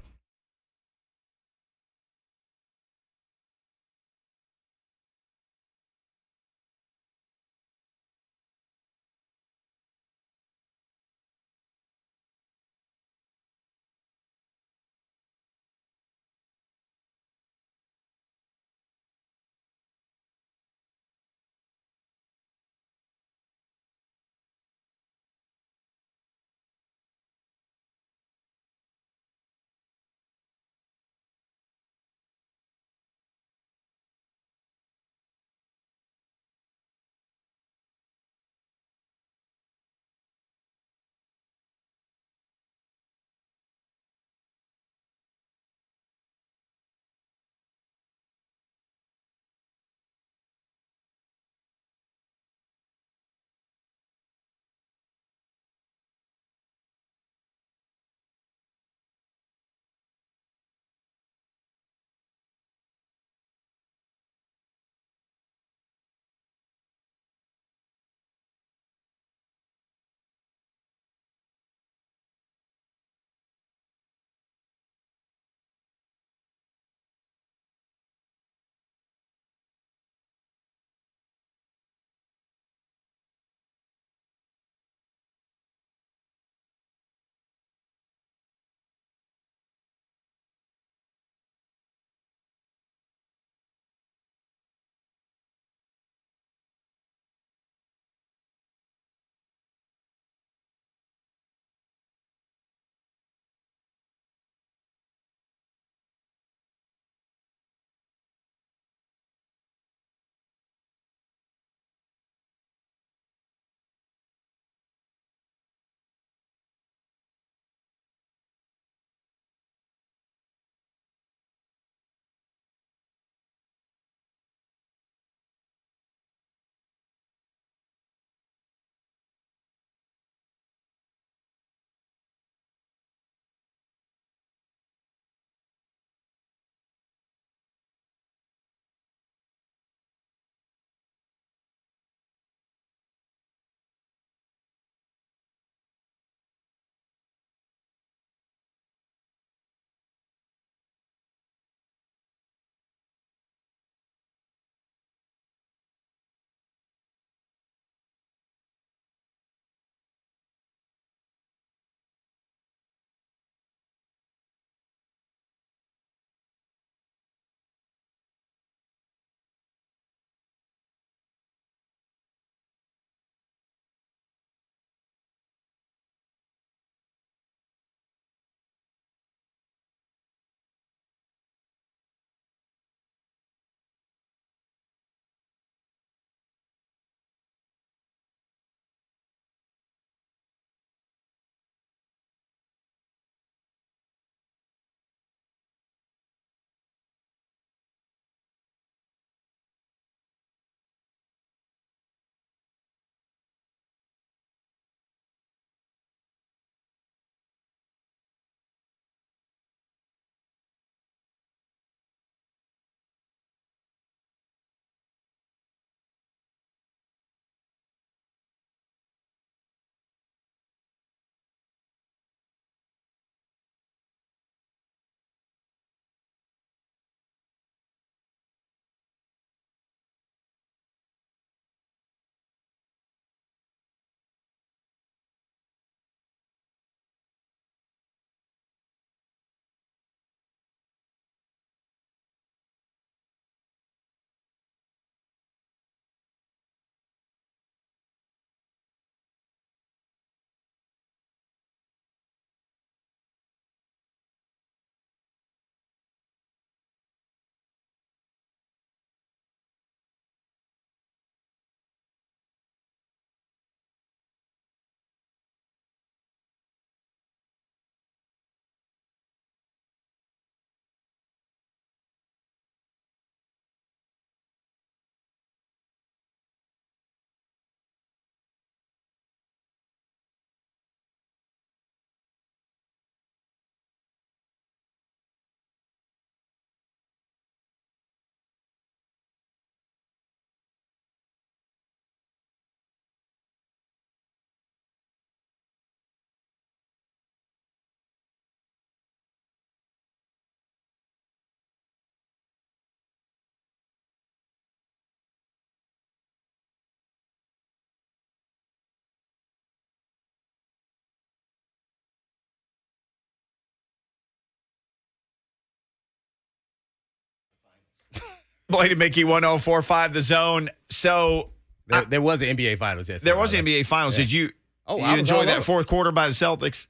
Blaine Mickey 1045 The Zone. So there was an NBA Finals yesterday. there was an NBA Finals. Yeah. Did you I was enjoy all that over. fourth quarter by the Celtics?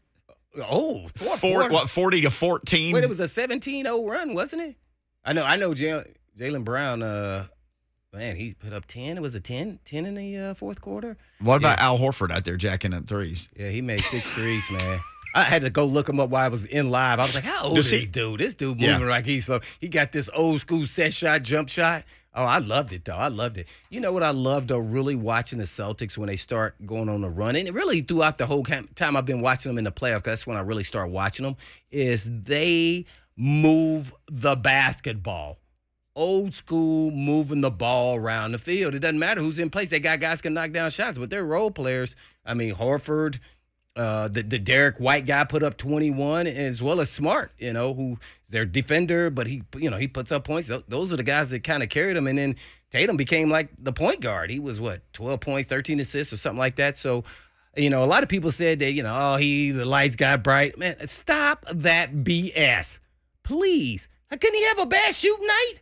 Fourth quarter. 40-14? Wait, it was a 17-0 run, wasn't it? I know. Jaylen Brown. Man, he put up 10. It was a 10 in the fourth quarter. What about Al Horford out there jacking up threes? Yeah, he made 6 threes, man. I had to go look him up while I was in live. I was like, how old is this dude? This dude moving like he's slow. He got this old school set shot, jump shot. Oh, I loved it, though. I loved it. You know what I loved, though, really watching the Celtics when they start going on a run, and really throughout the whole time I've been watching them in the playoffs, that's when I really start watching them, is they move the basketball. Old school, moving the ball around the field. It doesn't matter who's in place. They got guys can knock down shots, but they're role players. I mean, Horford, the Derek White guy put up 21, as well as Smart, who's their defender, but he puts up points. Those are the guys that kind of carried him. And then Tatum became like the point guard. He was 12 points, 13 assists or something like that. So, a lot of people said that, the lights got bright. Man, stop that BS. Please. Couldn't he have a bad shooting night?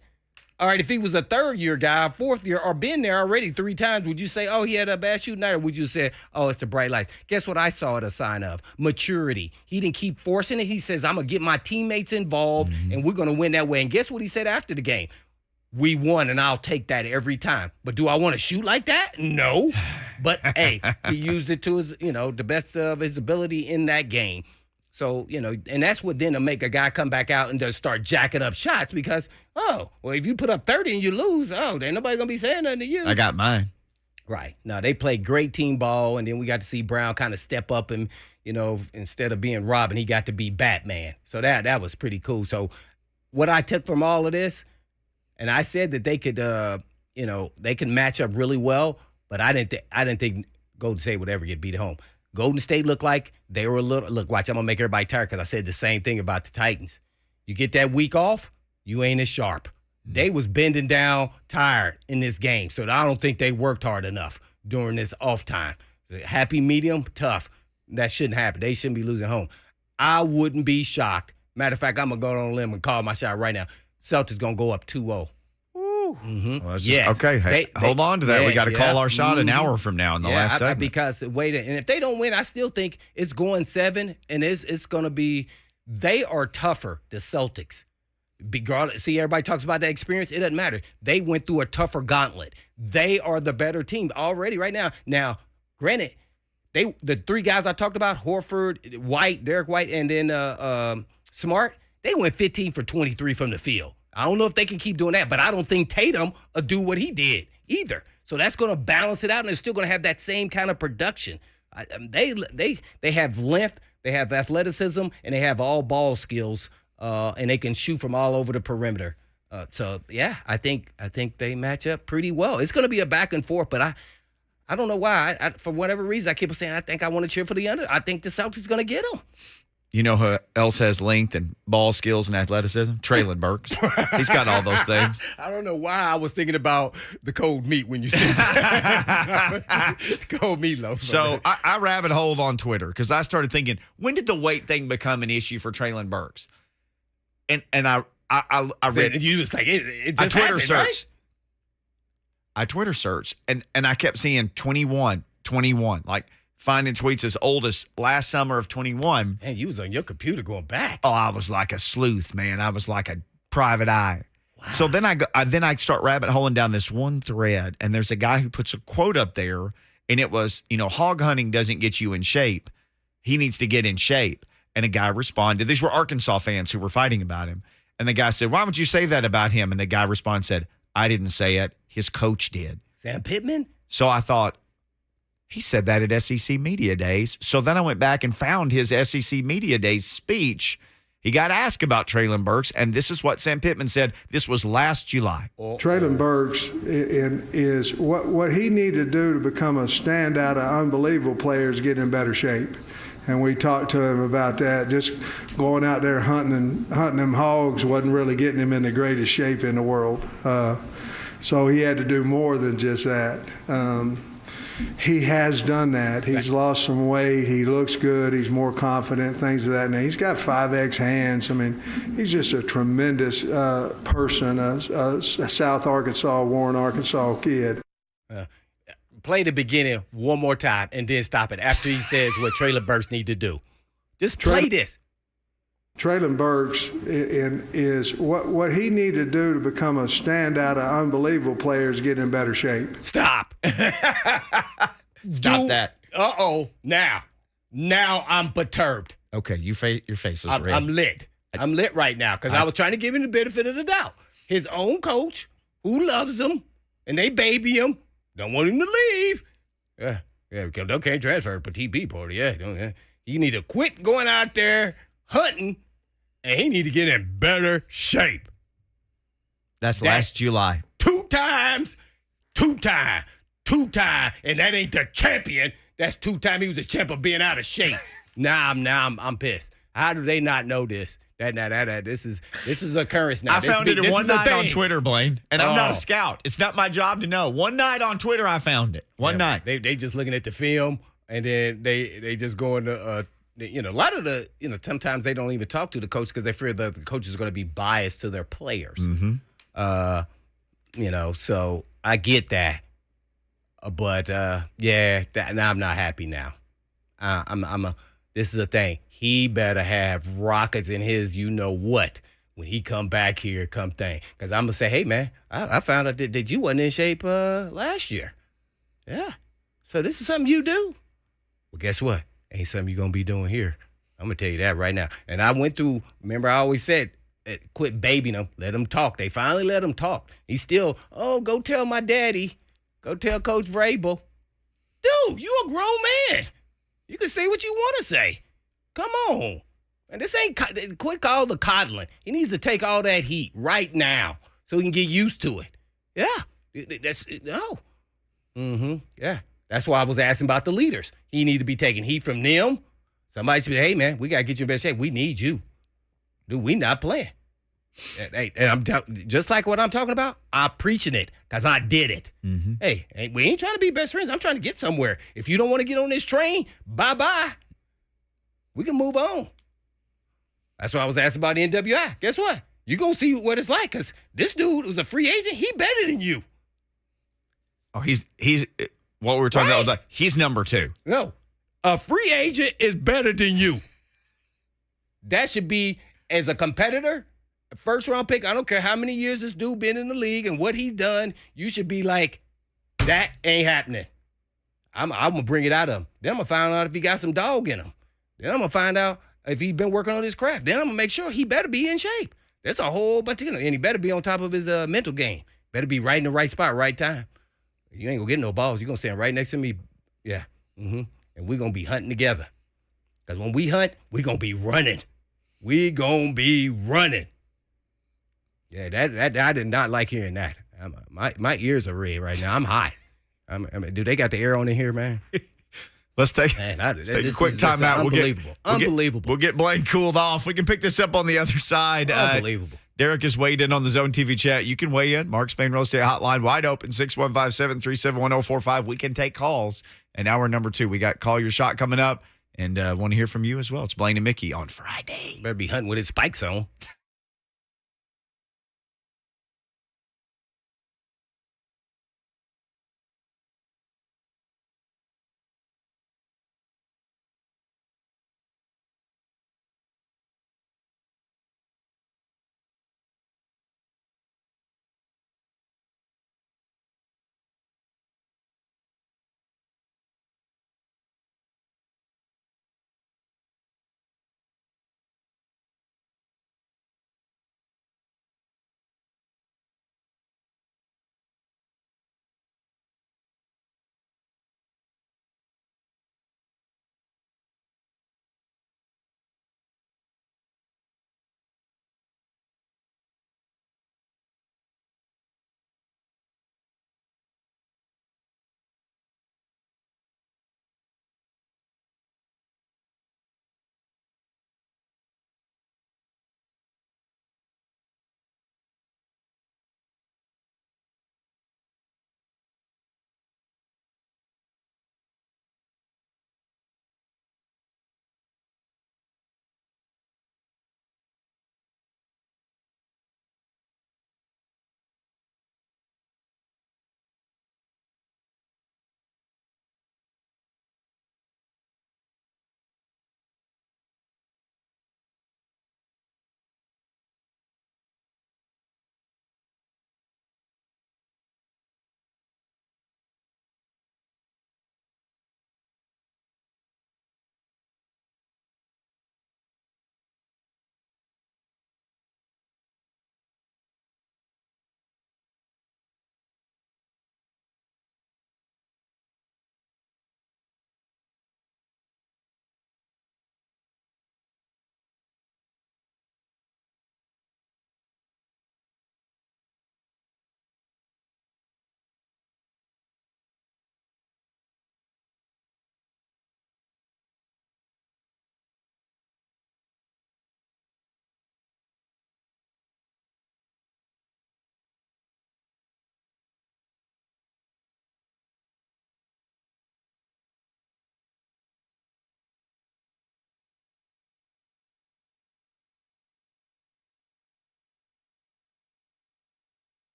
All right, if he was a third-year guy, fourth year, or been there already 3 times, would you say, he had a bad shooting night, or would you say, it's the bright lights? Guess what I saw it a sign of? Maturity. He didn't keep forcing it. He says, I'm going to get my teammates involved, and we're going to win that way. And guess what he said after the game? We won, and I'll take that every time. But do I want to shoot like that? No. But, hey, he used it to his, the best of his ability in that game. So, and that's what then to make a guy come back out and just start jacking up shots because, if you put up 30 and you lose, then nobody going to be saying nothing to you. I got mine. Right. No, they played great team ball, and then we got to see Brown kind of step up and, instead of being Robin, he got to be Batman. So that was pretty cool. So what I took from all of this, and I said that they could, they can match up really well, but I didn't think Golden State would ever get beat at home. Golden State looked like they were look, watch, I'm going to make everybody tired because I said the same thing about the Titans. You get that week off, you ain't as sharp. They was bending down tired in this game, so I don't think they worked hard enough during this off time. Happy medium, tough. That shouldn't happen. They shouldn't be losing home. I wouldn't be shocked. Matter of fact, I'm going to go on a limb and call my shot right now. Celtics going to go up 2-0. Well, okay. Hey, hold on to that. We got to call our shot an hour from now in the last segment. Because and if they don't win, I still think it's going 7, and it's going to be. They are tougher, the Celtics. See, everybody talks about that experience. It doesn't matter. They went through a tougher gauntlet. They are the better team already right now. Now, granted, the 3 guys I talked about, Horford, White, Derek White, and then Smart, they went 15 for 23 from the field. I don't know if they can keep doing that, but I don't think Tatum will do what he did either. So that's going to balance it out, and they're still going to have that same kind of production. They have length, they have athleticism, and they have all ball skills, and they can shoot from all over the perimeter. I think they match up pretty well. It's going to be a back and forth, but I don't know why. I for whatever reason, I keep saying I think I want to cheer for the under. I think the Celtics going to get them. You know who else has length and ball skills and athleticism? Treylon Burks. He's got all those things. I don't know why I was thinking about the cold meat when you said that. Cold meatloaf. So I rabbit holed on Twitter because I started thinking, when did the weight thing become an issue for Treylon Burks? And I read. You just like it just I Twitter happened, searched. Right? I Twitter searched and I kept seeing 21, like finding tweets as old as last summer of 21. Man, you was on your computer going back. Oh, I was like a sleuth, man. I was like a private eye. Wow. So then I start rabbit holing down this one thread, and there's a guy who puts a quote up there, and it was, hog hunting doesn't get you in shape. He needs to get in shape. And a guy responded. These were Arkansas fans who were fighting about him. And the guy said, why would you say that about him? And the guy responded, said, I didn't say it. His coach did. Sam Pittman? So I thought, he said that at SEC Media Days. So then I went back and found his SEC Media Days speech. He got asked about Treylon Burks, and this is what Sam Pittman said. This was last July. Treylon Burks is what he needed to do to become a standout, an unbelievable player is get in better shape. And we talked to him about that. Just going out there hunting them hogs wasn't really getting him in the greatest shape in the world. So he had to do more than just that. he has done that. He's lost some weight. He looks good. He's more confident, things of that nature. He's got 5X hands. I mean, he's just a tremendous person, a South Arkansas, Warren, Arkansas kid. Play the beginning one more time and then stop it after he says what Treylon Burks need to do. Just play this. Treylon Burks is what he needed to do to become a standout, unbelievable player is get in better shape. Stop. Stop that. Uh-oh. Now I'm perturbed. Okay, your face is red. I'm lit. I'm lit right now because I was trying to give him the benefit of the doubt. His own coach, who loves him, and they baby him, don't want him to leave. Yeah, because they can't transfer to TB party. Yeah, you need to quit going out there hunting, and he need to get in better shape. That's last July. Two times, and that ain't the champion. That's 2 times he was a champ of being out of shape. Now I'm pissed. How do they not know this? This is occurrence now. I found it one night on Twitter, Blaine, and I'm not a scout. It's not my job to know. One night on Twitter, I found it. One night. They just looking at the film, and then they just going to a lot of the sometimes they don't even talk to the coach because they fear that the coach is going to be biased to their players. Mm-hmm. So I get that, but now I'm not happy now. This is the thing. He better have rockets in his you-know-what when he come back here come thing. Because I'm going to say, hey, man, I found out that you wasn't in shape last year. Yeah. So this is something you do? Well, guess what? Ain't something you're going to be doing here. I'm going to tell you that right now. And I went through, remember I always said, quit babying them. Let them talk. They finally let him talk. He's still, go tell my daddy. Go tell Coach Vrabel. Dude, you a grown man. You can say what you want to say. Come on. And this ain't quit all the coddling. He needs to take all that heat right now so he can get used to it. Yeah. No. Yeah. That's why I was asking about the leaders. He need to be taking heat from them. Somebody should be, hey, man, we got to get you in best shape. We need you. Dude, we not playing. Hey, and I'm just like what I'm talking about, I'm preaching it because I did it. Mm-hmm. Hey, we ain't trying to be best friends. I'm trying to get somewhere. If you don't want to get on this train, bye-bye. We can move on. That's why I was asking about the NWI. Guess what? You're going to see what it's like because this dude was a free agent. He better than you. Oh, he's what we were talking about. He's number 2. No, a free agent is better than you. That should be, as a competitor, a first-round pick, I don't care how many years this dude been in the league and what he's done, you should be like, that ain't happening. I'm going to bring it out of him. Then I'm going to find out if he got some dog in him. Then I'm going to find out if he's been working on his craft. Then I'm going to make sure he better be in shape. That's a whole bunch of, and he better be on top of his mental game. Better be right in the right spot, right time. You ain't going to get no balls. You're going to stand right next to me. Yeah. And we're going to be hunting together. Because when we hunt, we're going to be running. We going to be running. Yeah, that I did not like hearing that. My ears are red right now. I'm hot. Dude, they got the air on in here, man. Let's take a quick timeout. Unbelievable. We'll get Blaine cooled off. We can pick this up on the other side. Unbelievable. Derek has weighed in on the Zone TV chat. You can weigh in. Mark Spain Real Estate Hotline wide open, 615-737-1045. We can take calls. And hour number 2, we got Call Your Shot coming up. And want to hear from you as well. It's Blaine and Mickey on Friday. Better be hunting with his spikes on.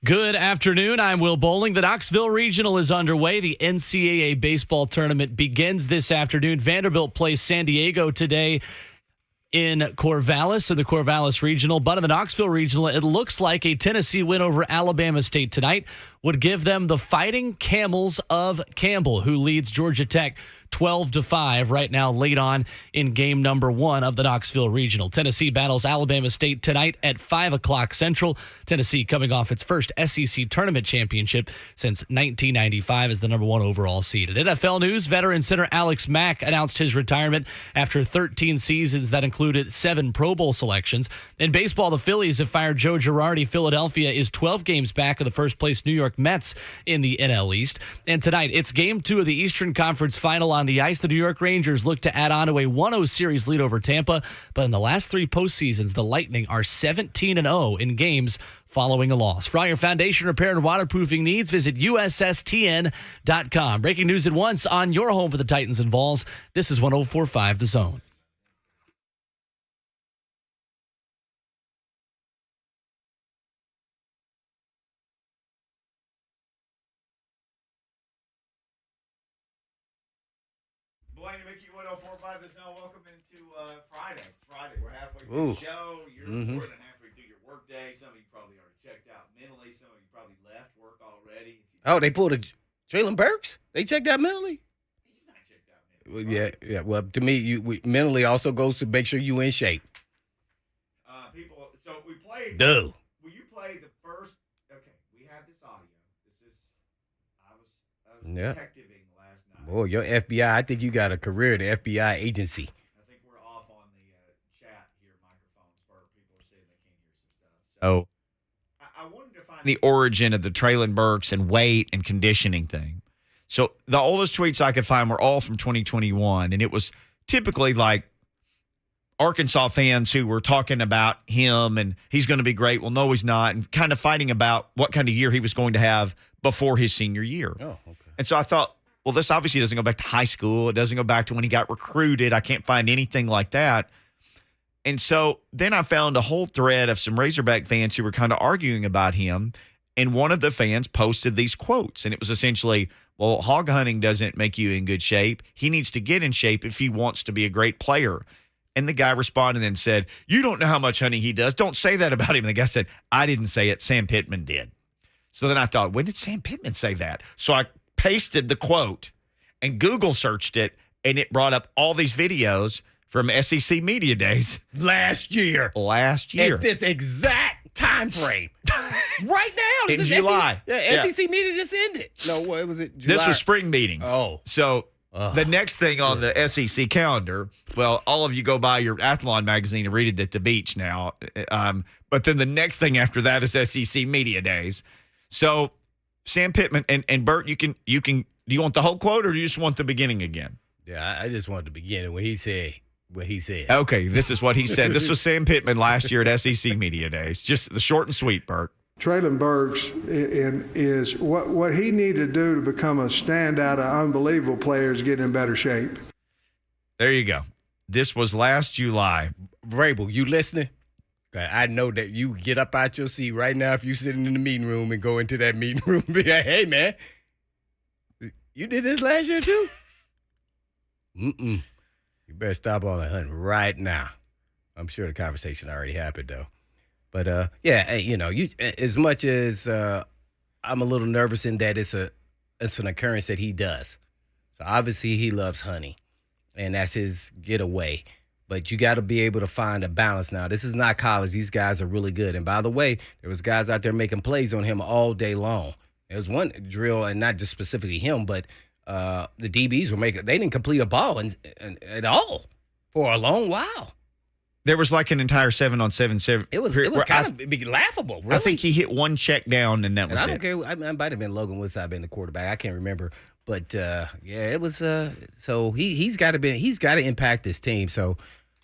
Good afternoon. I'm Will Bowling. The Knoxville Regional is underway. The NCAA baseball tournament begins this afternoon. Vanderbilt plays San Diego today in Corvallis, in the Corvallis Regional. But in the Knoxville Regional, it looks like a Tennessee win over Alabama State tonight would give them the Fighting Camels of Campbell, who leads Georgia Tech 12-5 right now, late on in game number 1 of the Knoxville Regional. Tennessee battles Alabama State tonight at 5 o'clock Central. Tennessee coming off its first SEC tournament championship since 1995 as the number 1 overall seed. In NFL news, veteran center Alex Mack announced his retirement after 13 seasons that included 7 Pro Bowl selections. In baseball, the Phillies have fired Joe Girardi. Philadelphia is 12 games back of the first-place New York Mets in the NL East. And tonight, it's Game 2 of the Eastern Conference Final on the ice. The New York Rangers look to add on to a 1-0 series lead over Tampa, but in the last 3 postseasons, the Lightning are 17-0 in games following a loss. For all your foundation repair and waterproofing needs, visit USSTN.com. Breaking news at once on your home for the Titans and Vols. This is 104.5 The Zone. Blaine Mickey, 104.5 The Zone. Welcome into Friday. It's Friday. We're halfway through the show. You're more than halfway through your work day. Some of you probably already checked out mentally. Some of you probably left work already. Oh, they pulled a Treylon Burks? They checked out mentally? He's not checked out mentally. Well, yeah. Well, to me, mentally also goes to make sure you in shape. So we played. Duh. Will you play the first? Okay, we have this audio. I was detectiving last night. Boy, your FBI, I think you got a career at the FBI agency. I think we're off on the chat here, microphones, where people are saying they can't hear some stuff. So I wanted to find the origin of the Treylon Burks and weight and conditioning thing. So the oldest tweets I could find were all from 2021, and it was typically like Arkansas fans who were talking about him and he's going to be great. Well, no, he's not, and kind of fighting about what kind of year he was going to have before his senior year. Oh, okay. And so I thought, well, this obviously doesn't go back to high school. It doesn't go back to when he got recruited. I can't find anything like that. And so then I found a whole thread of some Razorback fans who were kind of arguing about him. And one of the fans posted these quotes. And it was essentially, well, hog hunting doesn't make you in good shape. He needs to get in shape if he wants to be a great player. And the guy responded and said, you don't know how much hunting he does. Don't say that about him. And the guy said, I didn't say it. Sam Pittman did. So then I thought, when did Sam Pittman say that? So I pasted the quote and Google searched it, and it brought up all these videos from SEC Media Days. Last year. At this exact time frame. Right now. In July. SEC meeting just ended. No, what was it? July? This was spring meetings. Oh. So the next thing on the SEC calendar, well, all of you go buy your Athlon magazine and read it at the beach now. But then the next thing after that is SEC Media Days. So Sam Pittman and Bert, do you want the whole quote or do you just want the beginning again? Yeah, I just wanted the beginning when he said what he said. Okay, this is what he said. This was Sam Pittman last year at SEC Media Days. Just the short and sweet, Bert. Treylon Burks is what he needed to do to become a standout, an unbelievable player is get in better shape. There you go. This was last July. Vrabel, you listening? I know that you get up out your seat right now if you sitting in the meeting room and go into that meeting room and be like, hey, man, you did this last year too? You better stop all that hunting right now. I'm sure the conversation already happened, though. But, you as much as I'm a little nervous in that it's an occurrence that he does. So, obviously, he loves hunting, and that's his getaway. But you got to be able to find a balance now. This is not college. These guys are really good. And, by the way, there was guys out there making plays on him all day long. There was one drill, and not just specifically him, but the DBs were making – they didn't complete a ball at all for a long while. There was like an entire 7-on-7. It was kind of laughable. Really. I think he hit one check down, and that was it. I don't care. I might have been Logan Woodside being the quarterback. I can't remember. But, it was so he's got to impact this team. So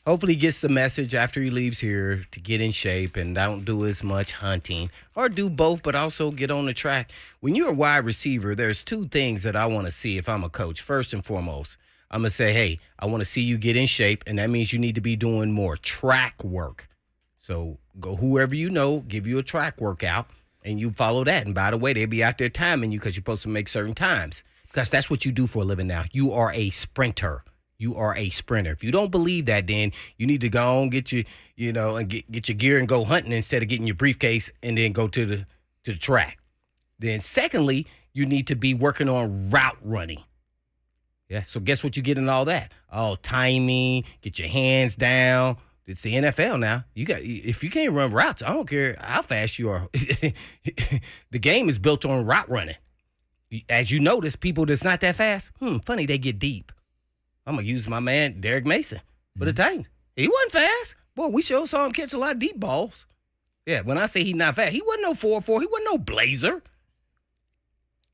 hopefully he gets the message after he leaves here to get in shape and don't do as much hunting or do both, but also get on the track. When you're a wide receiver, there's 2 things that I want to see if I'm a coach. First and foremost, I'm going to say, hey, I want to see you get in shape, and that means you need to be doing more track work. So go whoever you know, give you a track workout. and you follow that. And by the way, they'll be out there timing you because you're supposed to make certain times because that's what you do for a living now. You are a sprinter. You are a sprinter. If you don't believe that, then you need to go on, get your, and get your gear and go hunting instead of getting your briefcase and then go to the track. Then secondly, you need to be working on route running. Yeah, so guess what you get in all that? Oh, timing, get your hands down. It's the NFL now. If you can't run routes, I don't care how fast you are. The game is built on route running. As you notice, people that's not that fast, funny, they get deep. I'm going to use my man, Derek Mason, for the Titans. He wasn't fast. Boy, we sure saw him catch a lot of deep balls. Yeah, when I say he's not fast, he wasn't no 4-4. He wasn't no blazer.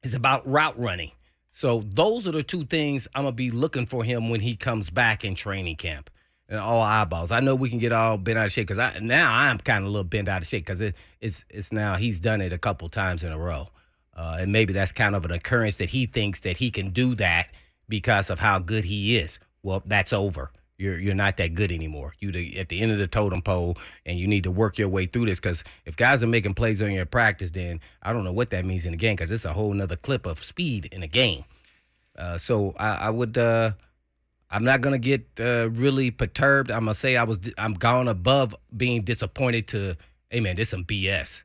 It's about route running. So those are the two things I'm going to be looking for him when he comes back in training camp. And all eyeballs. I know we can get all bent out of shape because now I'm kind of a little bent out of shape because it's now he's done it a couple times in a row. And maybe that's kind of an occurrence that he thinks that he can do that because of how good he is. Well, that's over. You're not that good anymore. You at the end of the totem pole, and you need to work your way through this because if guys are making plays on your practice, then I don't know what that means in the game because it's a whole nother clip of speed in the game. So I would I'm not gonna get really perturbed. I'm gonna say I'm gone above being disappointed to, hey man, this some BS.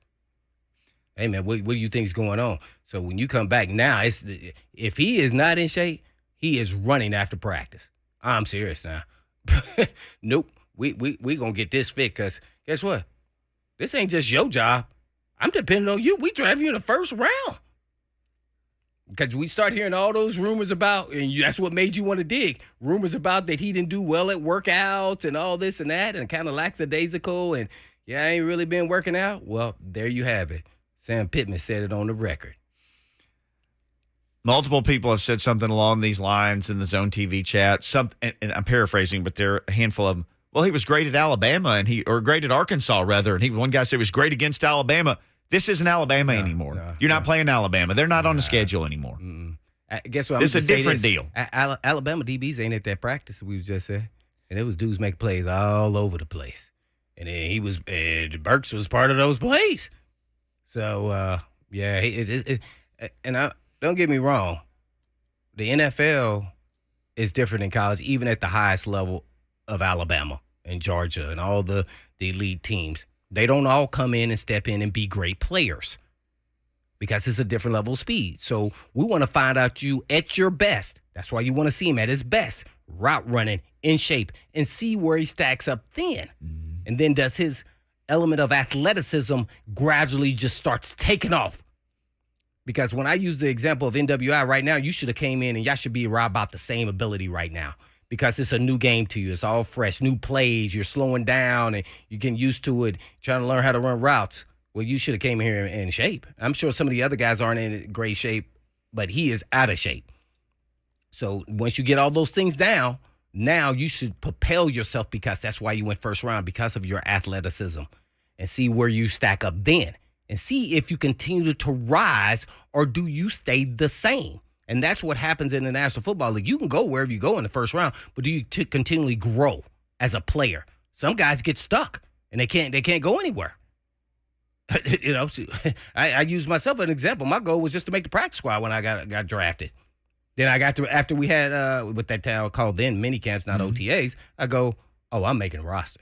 Hey man, what do you think is going on? So when you come back now, if he is not in shape, he is running after practice. I'm serious now. Nope. We gonna get this fit because guess what? This ain't just your job. I'm depending on you. We drive you in the first round. Because we start hearing all those rumors about, and that's what made you want to dig, rumors about that he didn't do well at workouts and all this and that and kind of lackadaisical and, I ain't really been working out. Well, there you have it. Sam Pittman said it on the record. Multiple people have said something along these lines in the Zone TV chat. And I'm paraphrasing, but there are a handful of them. Well, he was great at Alabama, or great at Arkansas, rather. And one guy said he was great against Alabama. This isn't Alabama anymore. You're not playing Alabama. They're not on the schedule anymore. Guess what? This is a different deal. Alabama DBs ain't at that practice we just said. And it was dudes making plays all over the place. And then Burks was part of those plays. So, don't get me wrong. The NFL is different than college, even at the highest level of Alabama and Georgia and all the elite teams. They don't all come in and step in and be great players because it's a different level of speed. So we want to find out you at your best. That's why you want to see him at his best, route running, in shape, and see where he stacks up then. And then does his element of athleticism gradually just starts taking off? Because when I use the example of NWI right now, you should have came in and y'all should be right about the same ability right now. Because it's a new game to you. It's all fresh, new plays. You're slowing down and you're getting used to it, trying to learn how to run routes. Well, you should have came here in shape. I'm sure some of the other guys aren't in great shape, but he is out of shape. So once you get all those things down, now you should propel yourself because that's why you went first round, because of your athleticism, and see where you stack up then and see if you continue to rise or do you stay the same. And that's what happens in the National Football League. You can go wherever you go in the first round, but do you continually grow as a player? Some guys get stuck and they can't go anywhere. I use myself as an example. My goal was just to make the practice squad when I got drafted. Then I got to, after we had what that town called then mini camps, not OTAs. I go, oh, I'm making a roster.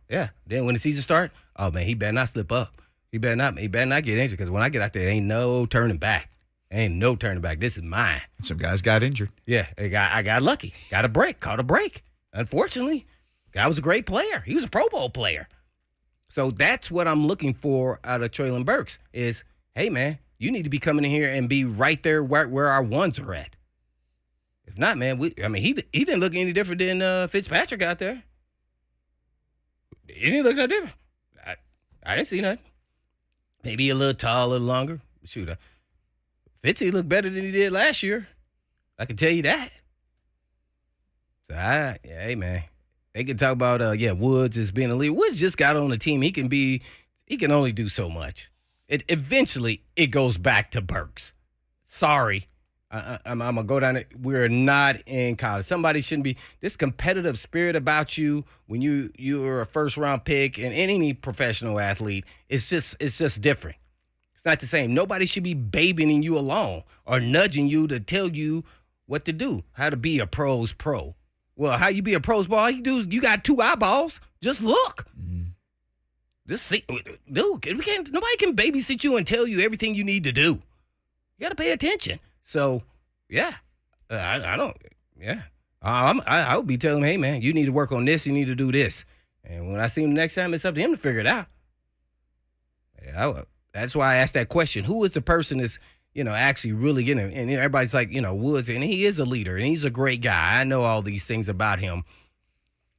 Yeah. Then when the season start, oh man, he better not slip up. He better not get injured because when I get out there, ain't no turning back. Ain't no turning back. This is mine. Some guys got injured. Yeah, I got lucky. Got a break. Caught a break. Unfortunately, guy was a great player. He was a Pro Bowl player. So that's what I'm looking for out of Treylon Burks is, hey, man, you need to be coming in here and be right there where our ones are at. If not, man, he didn't look any different than Fitzpatrick out there. He didn't look no different. I didn't see nothing. Maybe a little tall, a little longer. Shoot, Fitzy looked better than he did last year. I can tell you that. So, hey, man. They can talk about, Woods as being a leader. Woods just got on the team. He can only do so much. Eventually, it goes back to Burks. Sorry. I'm gonna go down it. We're not in college. Somebody shouldn't be this competitive spirit about you when you're a first round pick and any professional athlete. It's just different. It's not the same. Nobody should be babying you along or nudging you to tell you what to do, how to be a pro's pro. Well, how you be a pro's ball? You do is you got 2 eyeballs. Just look. Just see, dude. Nobody can babysit you and tell you everything you need to do. You got to pay attention. So, yeah, I don't. Yeah, I would be telling him, hey man, you need to work on this. You need to do this. And when I see him next time, it's up to him to figure it out. Yeah, that's why I asked that question. Who is the person that's actually really getting it? And everybody's like, Woods, and he is a leader, and he's a great guy. I know all these things about him.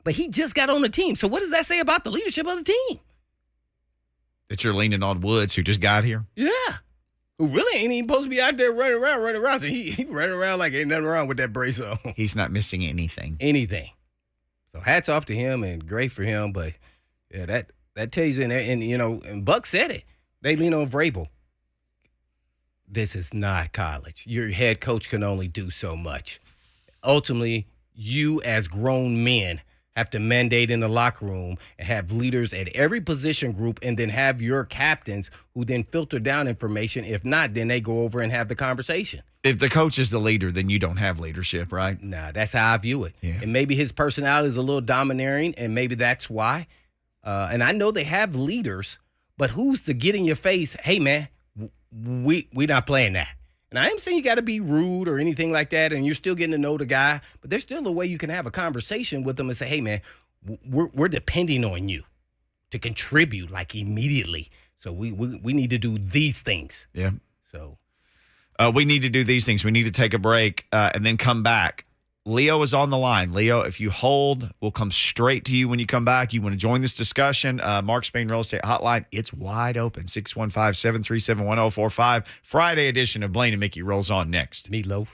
But he just got on the team. So what does that say about the leadership of the team? That you're leaning on Woods, who just got here? Yeah. Who really ain't even supposed to be out there running around. So he running around like ain't nothing wrong with that brace on. He's not missing anything. So hats off to him and great for him. But, yeah, that tells you, and Buck said it. They lean on Vrabel. This is not college. Your head coach can only do so much. Ultimately, you as grown men have to mandate in the locker room and have leaders at every position group and then have your captains who then filter down information. If not, then they go over and have the conversation. If the coach is the leader, then you don't have leadership, right? Nah, that's how I view it. Yeah. And maybe his personality is a little domineering, and maybe that's why. And I know they have leaders, but who's to get in your face, hey, man, we not playing that. And I am saying you got to be rude or anything like that, and you're still getting to know the guy, but there's still a way you can have a conversation with them and say, hey, man, we're depending on you to contribute, like, immediately. So we need to do these things. Yeah. So we need to do these things. We need to take a break and then come back. Leo is on the line. Leo, if you hold, we'll come straight to you when you come back. You want to join this discussion, Mark Spain Real Estate Hotline, it's wide open, 615-737-1045. Friday edition of Blaine and Mickey rolls on next. Meatloaf.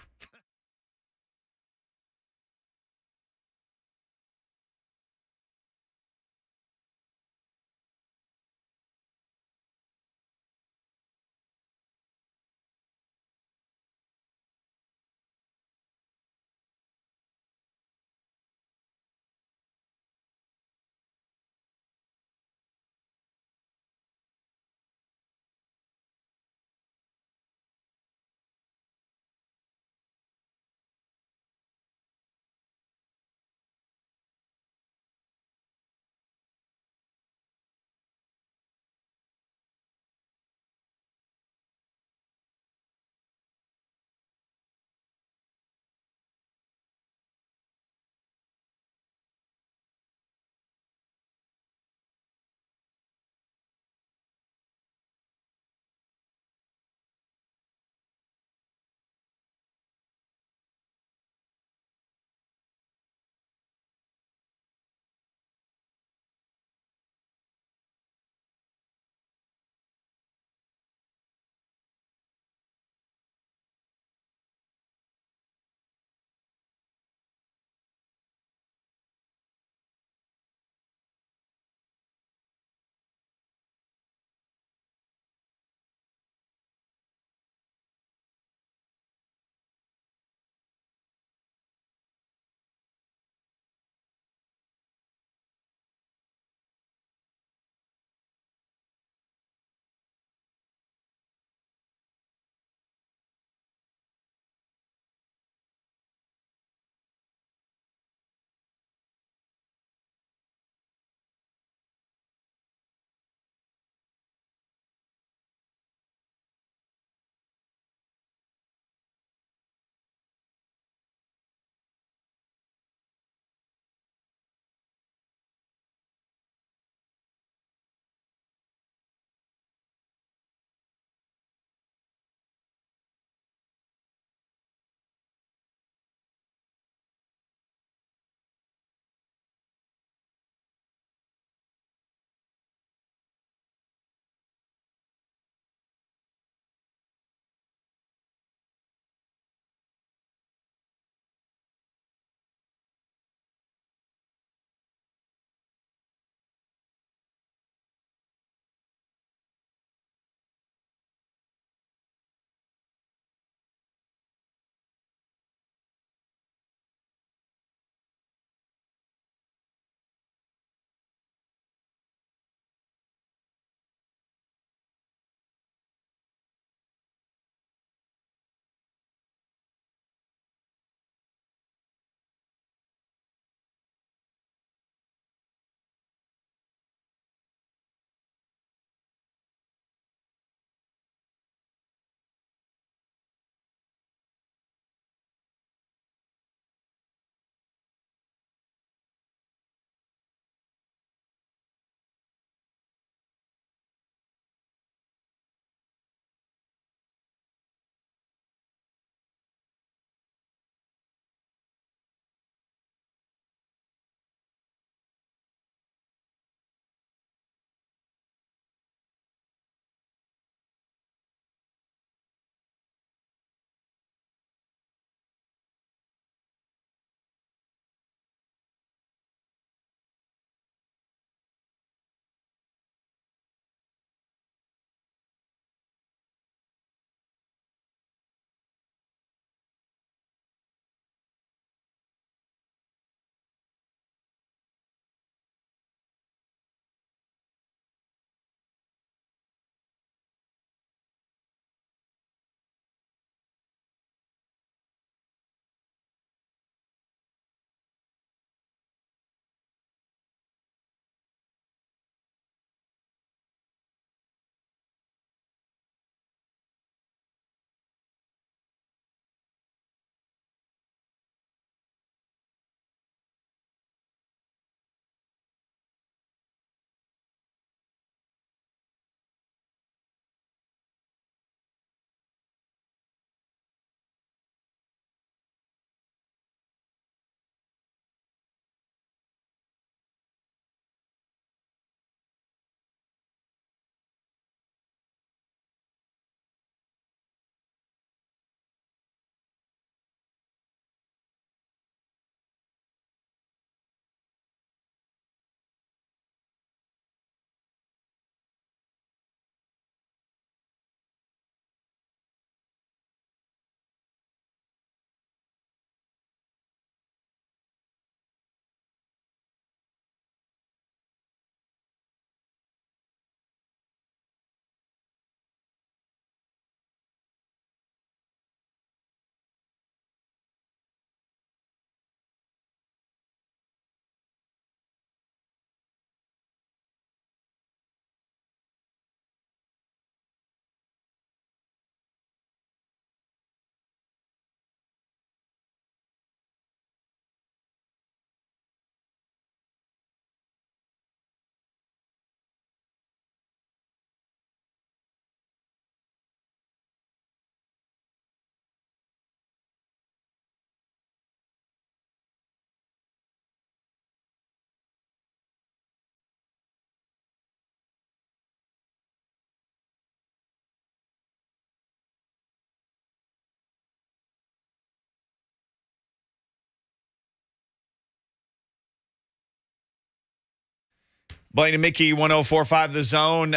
Blaine and Mickey, 104.5 The Zone.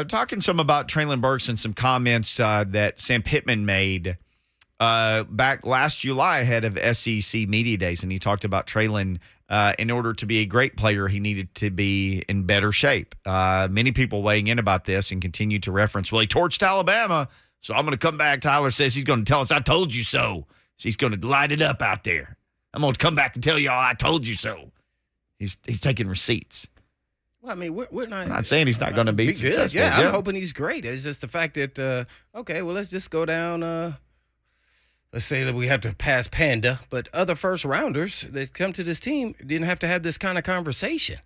Talking some about Treylon Burks and some comments that Sam Pittman made back last July ahead of SEC Media Days. And he talked about Treylon, in order to be a great player, he needed to be in better shape. Many people weighing in about this and continue to reference, well, he torched Alabama, so I'm going to come back. Tyler says he's going to tell us, I told you so. So he's going to light it up out there. I'm going to come back and tell y'all I told you so. He's taking receipts. Well, I mean, we're not saying he's not going to be successful. Yeah, I'm hoping he's great. It's just the fact that, okay, well, let's just go down. Let's say that we have to pass Panda, but other first rounders that come to this team didn't have to have this kind of conversation.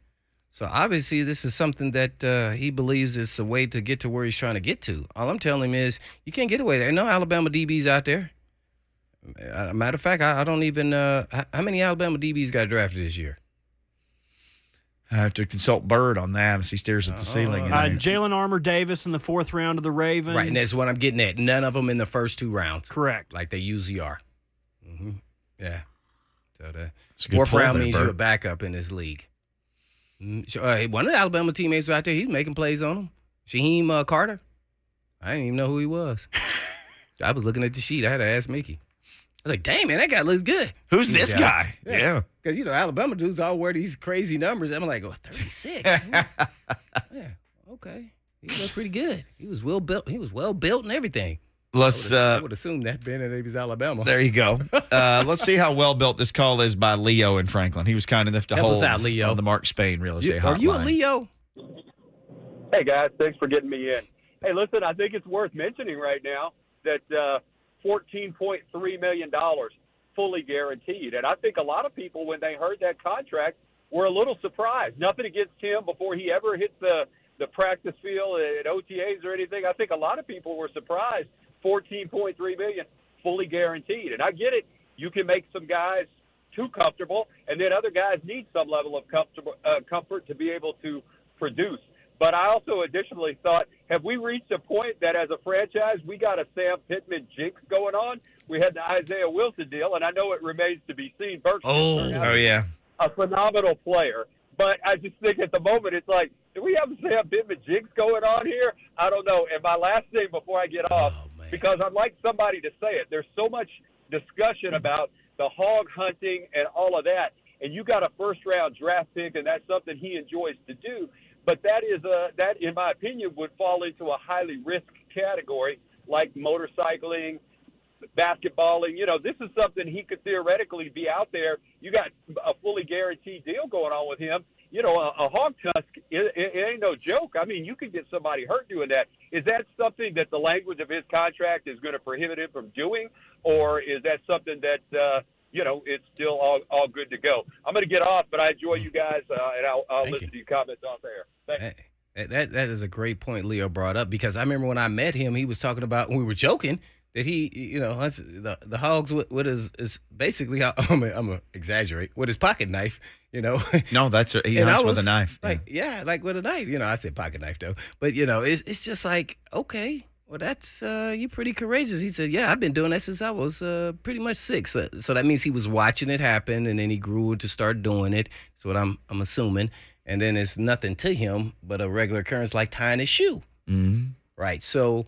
So obviously this is something that he believes is a way to get to where he's trying to get to. All I'm telling him is you can't get away. There ain't no Alabama DBs out there. Matter of fact, I don't even how many Alabama DBs got drafted this year? I have to consult Bird on that as he stares at the ceiling. Jalen Armour Davis in the 4th round of the Ravens. Right, and that's what I'm getting at. None of them in the first 2 rounds. Correct. Like they usually are. Mm-hmm. Yeah. So the It's a good 4th pull round there, means Bert. you're a backup in this league. One of the Alabama teammates out there, he's making plays on him. Shaheem Carter. I didn't even know who he was. I was looking at the sheet. I had to ask Mickey. I was like, dang, man, that guy looks good. Who's this guy? Yeah. Because, Alabama dudes all wear these crazy numbers. I'm like, 36. Yeah, okay. He looked pretty good. He was well built. He was well built and everything. I would assume that being that he was Alabama. There you go. Let's see how well built this call is by Leo in Franklin. He was kind enough to hold Leo. on the Mark Spain real estate hotline. Are you a Leo? Hey, guys, thanks for getting me in. Hey, listen, I think it's worth mentioning right now that $14.3 million fully guaranteed. And I think a lot of people, when they heard that contract, were a little surprised. Nothing against him before he ever hit the practice field at OTAs or anything. I think a lot of people were surprised. $14.3 million fully guaranteed. And I get it. You can make some guys too comfortable, and then other guys need some level of comfort to be able to produce. But I also additionally thought, have we reached a point that as a franchise we got a Sam Pittman jinx going on? We had the Isaiah Wilson deal, and I know it remains to be seen. Burks yeah. a phenomenal player. But I just think at the moment it's like, do we have a Sam Pittman jinx going on here? I don't know. And my last thing before I get off, because I'd like somebody to say it, there's so much discussion about the hog hunting and all of that, and you got a first-round draft pick, and that's something he enjoys to do. But that in my opinion, would fall into a highly risk category like motorcycling, basketballing. This is something he could theoretically be out there. You got a fully guaranteed deal going on with him. A hog tusk, it ain't no joke. I mean, you could get somebody hurt doing that. Is that something that the language of his contract is going to prohibit him from doing, or is that something that it's still all good to go? I'm going to get off, but I enjoy you guys, and I'll listen to your comments off there. Thanks. That is a great point Leo brought up, because I remember when I met him, he was talking about, we were joking, that he, the hogs with his basically, I'm gonna exaggerate, with his pocket knife, No, he hunts with a knife. Like with a knife. I said pocket knife though, but it's just like, okay, well that's you're pretty courageous. He said, yeah, I've been doing that since I was pretty much 6. So that means he was watching it happen, and then he grew to start doing it. That's what I'm assuming. And then it's nothing to him but a regular occurrence like tying his shoe. Mm-hmm. Right. So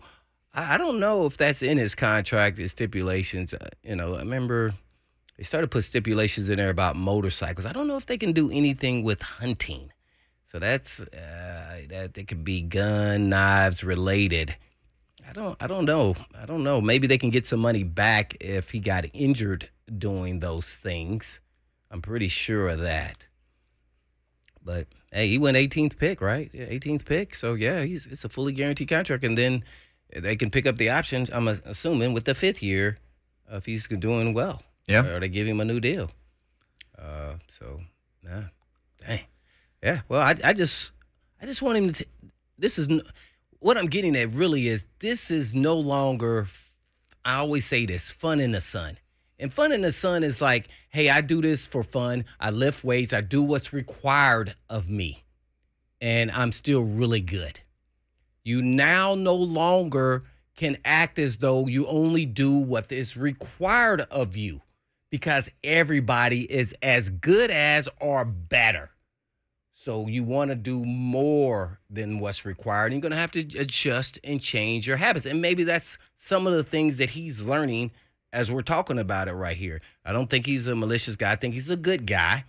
I don't know if that's in his contract, his stipulations. I remember they started to put stipulations in there about motorcycles. I don't know if they can do anything with hunting. So that's that it could be gun, knives related. I don't know. Maybe they can get some money back if he got injured doing those things. I'm pretty sure of that. But hey, he went 18th pick, right? Yeah, 18th pick. So yeah, it's a fully guaranteed contract, and then they can pick up the options, I'm assuming, with the 5th year if he's doing well. Yeah. Or they give him a new deal. Dang. Yeah. Well, I just want him to. This is what I'm getting at. Really, is this is no longer. I always say this: fun in the sun. And fun in the sun is like, hey, I do this for fun. I lift weights. I do what's required of me, and I'm still really good. You now no longer can act as though you only do what is required of you, because everybody is as good as or better. So you want to do more than what's required. You're going to have to adjust and change your habits. And maybe that's some of the things that he's learning as we're talking about it right here. I don't think he's a malicious guy. I think he's a good guy.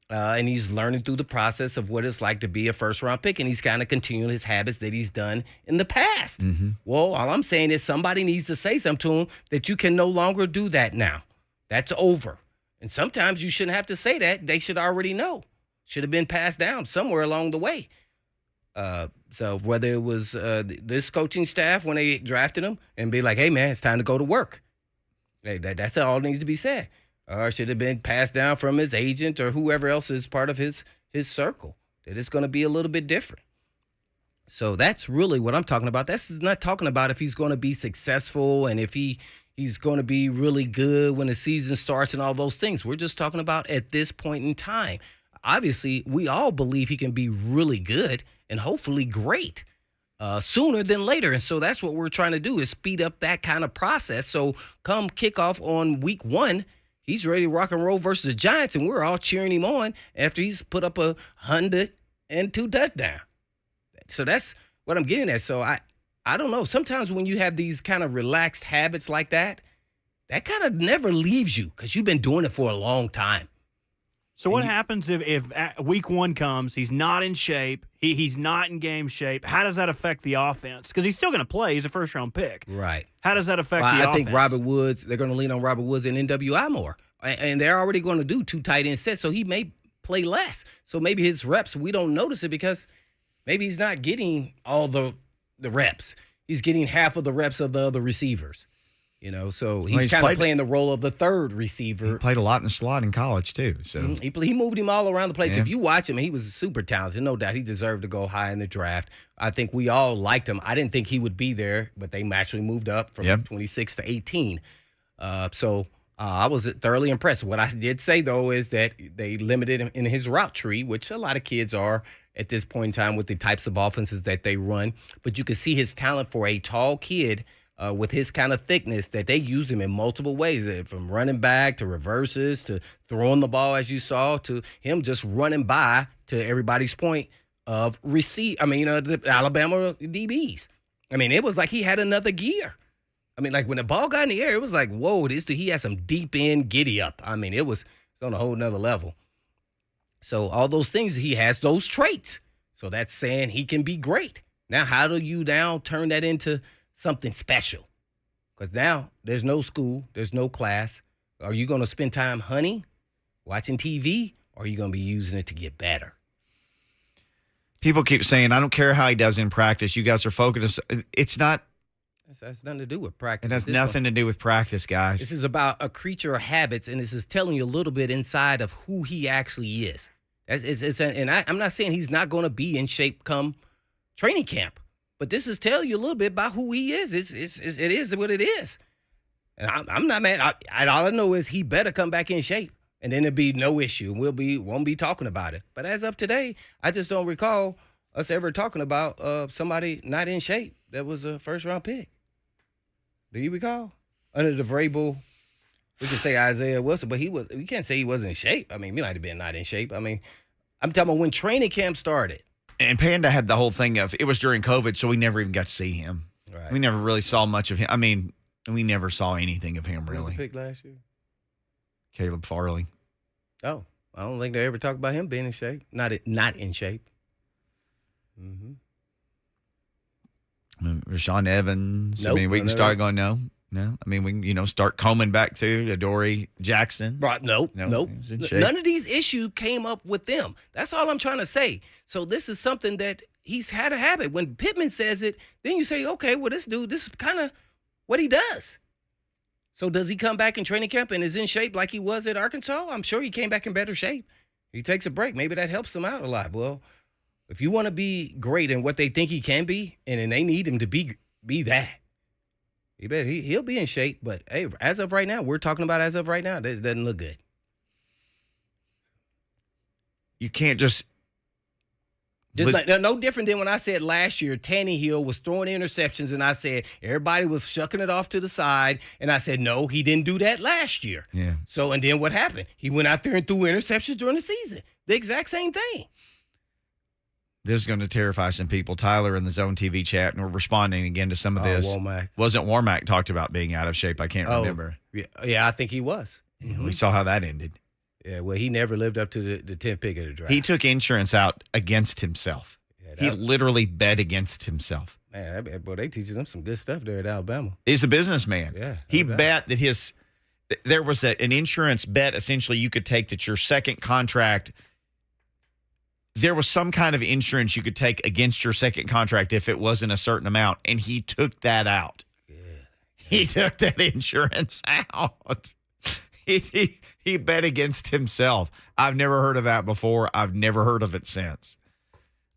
And he's learning through the process of what it's like to be a first-round pick. And he's kind of continuing his habits that he's done in the past. Mm-hmm. Well, all I'm saying is somebody needs to say something to him that you can no longer do that now. That's over. And sometimes you shouldn't have to say that. They should already know. Should have been passed down somewhere along the way. So whether it was this coaching staff when they drafted him and be like, hey, man, it's time to go to work. Hey, that's all needs to be said. Or should have been passed down from his agent or whoever else is part of his circle. That it's going to be a little bit different. So that's really what I'm talking about. That's not talking about if he's going to be successful and if he's going to be really good when the season starts and all those things. We're just talking about at this point in time. Obviously, we all believe he can be really good and hopefully great sooner than later. And so that's what we're trying to do is speed up that kind of process. So come kickoff on week 1, he's ready to rock and roll versus the Giants, and we're all cheering him on after he's put up 102 touchdowns. So that's what I'm getting at. So I don't know. Sometimes when you have these kind of relaxed habits like that, that kind of never leaves you because you've been doing it for a long time. So what happens if week 1 comes, he's not in shape, he's not in game shape? How does that affect the offense? Because he's still going to play. He's a first-round pick. Right. How does that affect the offense? I think Robert Woods, they're going to lean on Robert Woods and NWI more. And they're already going to do 2 tight end sets, so he may play less. So maybe his reps, we don't notice it because maybe he's not getting all the reps. He's getting half of the reps of the other receivers. You know, so he's kind of playing the role of the third receiver. He played a lot in the slot in college, too. So he moved him all around the place. Yeah. If you watch him, he was super talented. No doubt he deserved to go high in the draft. I think we all liked him. I didn't think he would be there, but they actually moved up from 26 to 18. So I was thoroughly impressed. What I did say, though, is that they limited him in his route tree, which a lot of kids are at this point in time with the types of offenses that they run. But you could see his talent for a tall kid with his kind of thickness that they use him in multiple ways, from running back to reverses to throwing the ball, as you saw, to him just running by, to everybody's point, of the Alabama DBs. I mean, it was like he had another gear. I mean, like when the ball got in the air, it was like, whoa, he had some deep end giddy up. I mean, it's on a whole nother level. So all those things, he has those traits. So that's saying he can be great. Now, how do you now turn that into something special? Because now there's no school, there's no class. Are you going to spend time hunting, watching TV, or are you going to be using it to get better? People keep saying, I don't care how he does in practice. You guys are focused. It's not. It has nothing to do with practice. It has nothing to do with practice, guys. This is about a creature of habits, and this is telling you a little bit inside of who he actually is. I'm not saying he's not going to be in shape come training camp, but this is telling you a little bit about who he is. It is what it is. And I'm not mad. All I know is he better come back in shape, and then there'll be no issue. Won't be talking about it. But as of today, I just don't recall us ever talking about somebody not in shape that was a first-round pick. Do you recall? Under the Vrabel, we can say Isaiah Wilson, but we can't say he wasn't in shape. I mean, he might have been not in shape. I mean, I'm talking about when training camp started. And Panda had the whole thing of, it was during COVID, so we never even got to see him. Right. We never really saw much of him. I mean, we never saw anything of him, really. Who was the pick last year? Caleb Farley. Oh, I don't think they ever talked about him being in shape. Not in shape. Mm-hmm. Rashawn Evans. Nope, I mean, we can start going, no. I mean, we can, start combing back through Adoree Jackson. Right, nope. None of these issues came up with them. That's all I'm trying to say. So this is something that he's had a habit. When Pittman says it, then you say, okay, well, this is kind of what he does. So does he come back in training camp and is in shape like he was at Arkansas? I'm sure he came back in better shape. He takes a break. Maybe that helps him out a lot. Well, if you want to be great in what they think he can be, and they need him to be that, you bet he'll be in shape. But, hey, as of right now, we're talking about as of right now, this doesn't look good. You can't just no different than when I said last year, Tannehill was throwing interceptions, and I said everybody was shucking it off to the side, and I said, no, he didn't do that last year. Yeah. So, and then what happened? He went out there and threw interceptions during the season. The exact same thing. This is going to terrify some people. Tyler in the Zone TV chat, and we're responding again to some of this. Womack. Wasn't Warmack talked about being out of shape? I can't remember. Yeah, I think he was. We saw how that ended. Yeah, well, he never lived up to the 10 pick of the draft. He took insurance out against himself. He literally bet against himself. Man, boy, they teaching them some good stuff there at Alabama. He's a businessman. Yeah, he bet that there was an insurance bet essentially you could take that your second contract, there was some kind of insurance you could take against your second contract if it wasn't a certain amount, and he took that out. Yeah. He took that insurance out. He bet against himself. I've never heard of that before. I've never heard of it since.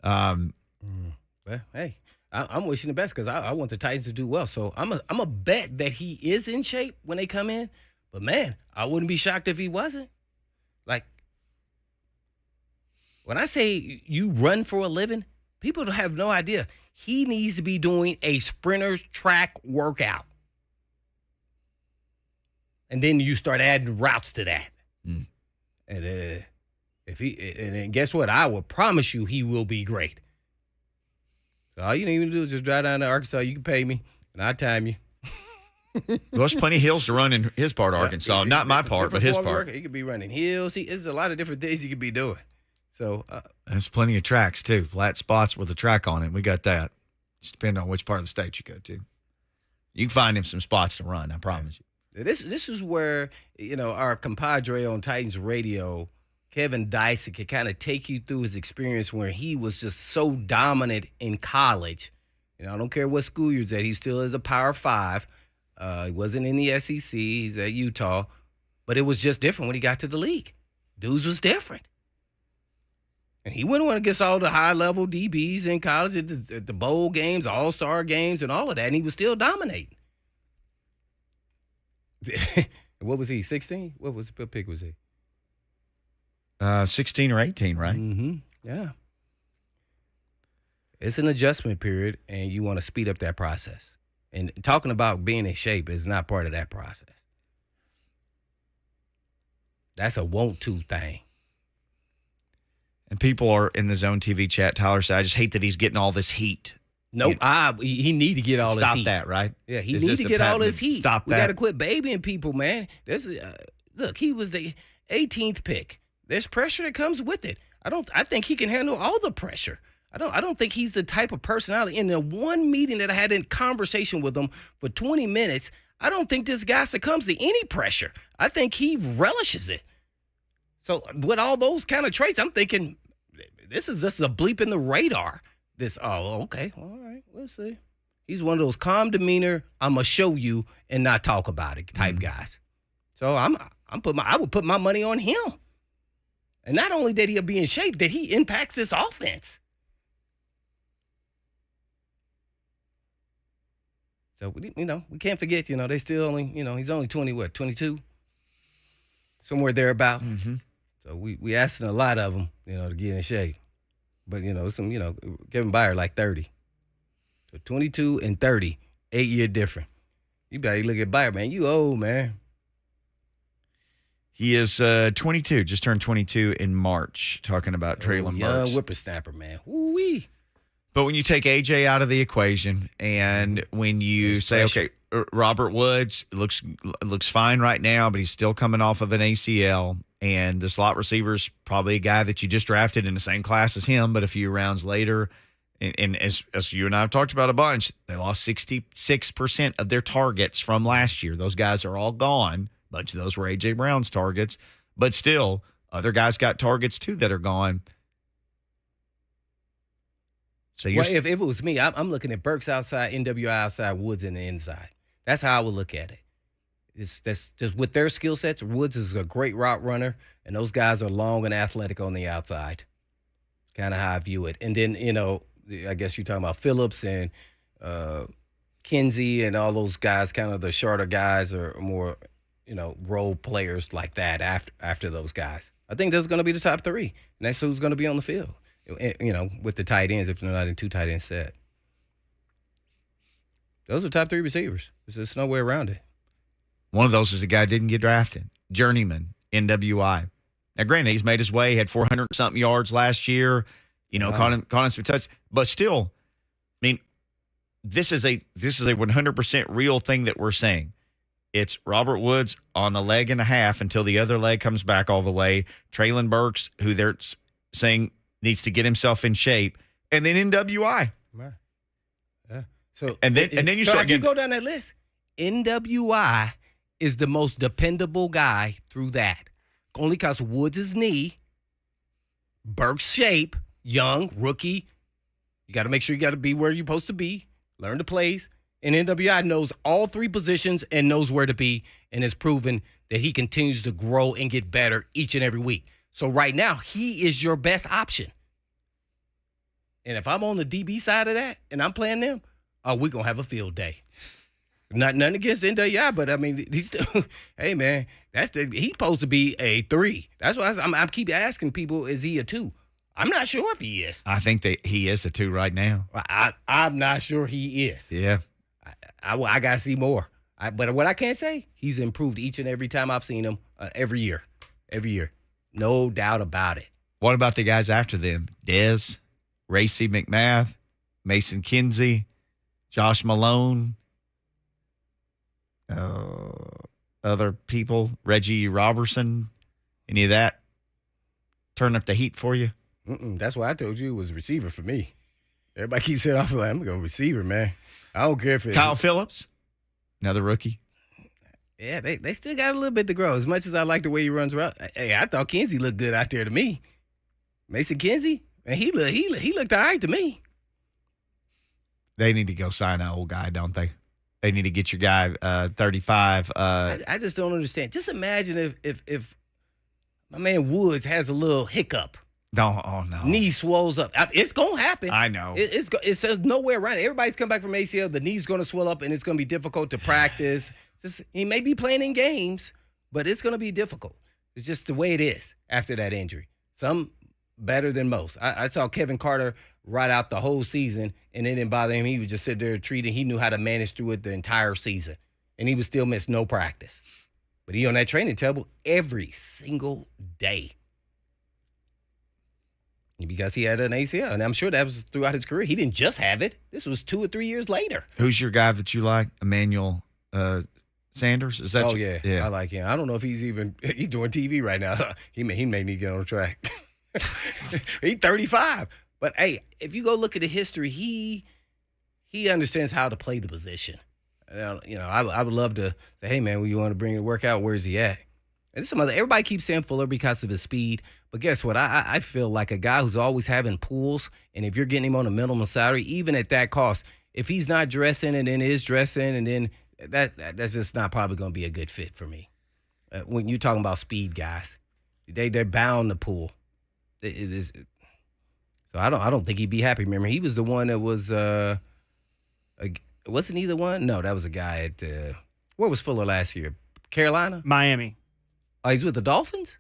Well, hey, I'm wishing the best because I want the Titans to do well. So I'm a bet that he is in shape when they come in. But man, I wouldn't be shocked if he wasn't. Like, when I say you run for a living, people don't have no idea. He needs to be doing a sprinter's track workout. And then you start adding routes to that. And then guess what? I will promise you he will be great. So all you need to do is just drive down to Arkansas. You can pay me, and I'll time you. There's plenty of hills to run in his part of Arkansas. Not my part, but his part. He could be running hills. There's a lot of different things he could be doing. So there's plenty of tracks, too. Flat spots with a track on it. We got that. Just depending on which part of the state you go to. You can find him some spots to run, I promise you. This is where, our compadre on Titans Radio, Kevin Dyson, can kind of take you through his experience where he was just so dominant in college. I don't care what school you're at. He still is a Power 5. He wasn't in the SEC. He's at Utah. But it was just different when he got to the league. Dudes was different. And he went on against all the high-level DBs in college at the bowl games, all-star games, and all of that, and he was still dominating. What was he, 16? What pick was he? 16 or 18, right? Mm-hmm. Yeah. It's an adjustment period, and you want to speed up that process. And talking about being in shape is not part of that process. That's a want-to thing. And people are in the Zone TV chat. Tyler said, I just hate that he's getting all this heat. Nope. He need to get all this heat. Stop that, right? Yeah, he need to get all this heat. Stop that. We got to quit babying people, man. Look, he was the 18th pick. There's pressure that comes with it. I think he can handle all the pressure. I don't think he's the type of personality. In the one meeting that I had in conversation with him for 20 minutes, I don't think this guy succumbs to any pressure. I think he relishes it. So with all those kind of traits, I'm thinking this is just a bleep in the radar. Okay, all right, we'll see. He's one of those calm demeanor, I'm gonna show you and not talk about it type guys. So I would put my money on him. And not only that he'll be in shape, that he impacts this offense. So we can't forget, they still only, he's only 22? Somewhere thereabout. Mm-hmm. So we asking a lot of them, to get in shape. But, Kevin Byard like 30. So 22 and 30, 8-year difference. You better look at Byard, man. You old, man. He is 22, just turned 22 in March, talking about Treylon Burks. Young whippersnapper, man. Woo-wee. But when you take AJ out of the equation and when you say, okay, Robert Woods looks fine right now, but he's still coming off of an ACL, and the slot receiver's probably a guy that you just drafted in the same class as him, but a few rounds later, and as you and I have talked about a bunch, they lost 66% of their targets from last year. Those guys are all gone. A bunch of those were A.J. Brown's targets, but still, other guys got targets too that are gone. So if it was me, I'm looking at Burks outside, NWI outside, Woods in the inside. That's how I would look at it. That's just with their skill sets. Woods is a great route runner, and those guys are long and athletic on the outside. Kind of how I view it. And then, I guess you're talking about Phillips and Kinsey and all those guys, kind of the shorter guys or more, role players like that after those guys. I think those are going to be the top 3, and that's who's going to be on the field. With the tight ends, if they're not in 2 tight end set. Those are top 3 receivers. There's no way around it. One of those is a guy didn't get drafted. Journeyman, NWI. Now, granted, he's made his way, had 400-something yards last year, caught him some touch. But still, I mean, this is a 100% real thing that we're saying. It's Robert Woods on a leg and a half until the other leg comes back all the way. Treylon Burks, who they're saying needs to get himself in shape, and then NWI. Right. Yeah. So and then you start getting. Go down that list. NWI is the most dependable guy through that. Only because Woods' knee, Burks' shape, young, rookie. You got to make sure you got to be where you're supposed to be, learn the plays. And NWI knows all three positions and knows where to be and has proven that he continues to grow and get better each and every week. So right now, he is your best option. And if I'm on the DB side of that and I'm playing them, we're going to have a field day. Nothing against NWI, but I mean, hey, man, he's supposed to be a 3. That's why I keep asking people, is he a 2? I'm not sure if he is. I think that he is a 2 right now. I'm not sure he is. Yeah. I got to see more. But what I can say, he's improved each and every time I've seen him, every year. Every year. No doubt about it. What about the guys after them? Dez, Racy McMath, Mason Kinsey, Josh Malone, other people, Reggie Robertson, any of that turn up the heat for you? That's why I told you it was a receiver for me. Everybody keeps saying, I'm going to receiver, man. I don't care if it's Kyle Phillips, another rookie. Yeah, they still got a little bit to grow. As much as I like the way he runs around, hey, I thought Kinsey looked good out there to me. Mason Kinsey, man, he looked all right to me. They need to go sign an old guy, don't they? They need to get your guy 35. I just don't understand. Just imagine if my man Woods has a little hiccup. Oh no. Knee swells up. It's going to happen. I know. It says nowhere around it. Everybody's come back from ACL. The knee's going to swell up, and it's going to be difficult to practice. He may be playing in games, but it's going to be difficult. It's just the way it is after that injury. Some better than most. I saw Kevin Carter ride out the whole season, and it didn't bother him. He would just sit there treating. He knew how to manage through it the entire season, and he would still miss no practice. But he on that training table every single day. Because he had an ACL, and I'm sure that was throughout his career. He didn't just have it. This was 2 or 3 years later. Who's your guy that you like? Emmanuel Sanders? Is that? Oh, yeah. I like him. I don't know if he's doing TV right now. He may need to get on the track. He's 35. But, hey, if you go look at the history, he understands how to play the position. I would love to say, hey, man, you want to bring the workout? Where's he at? And everybody keeps saying Fuller because of his speed. But guess what? I feel like a guy who's always having pools, and if you're getting him on a minimum salary, even at that cost, if he's not dressing and then is dressing, and then that's just not probably going to be a good fit for me. When you're talking about speed guys, they're bound to pool. It is. So I don't think he'd be happy. Remember, he was the one that was wasn't he the one? No, that was a guy at where was Fuller last year? Carolina, Miami. Oh, he's with the Dolphins.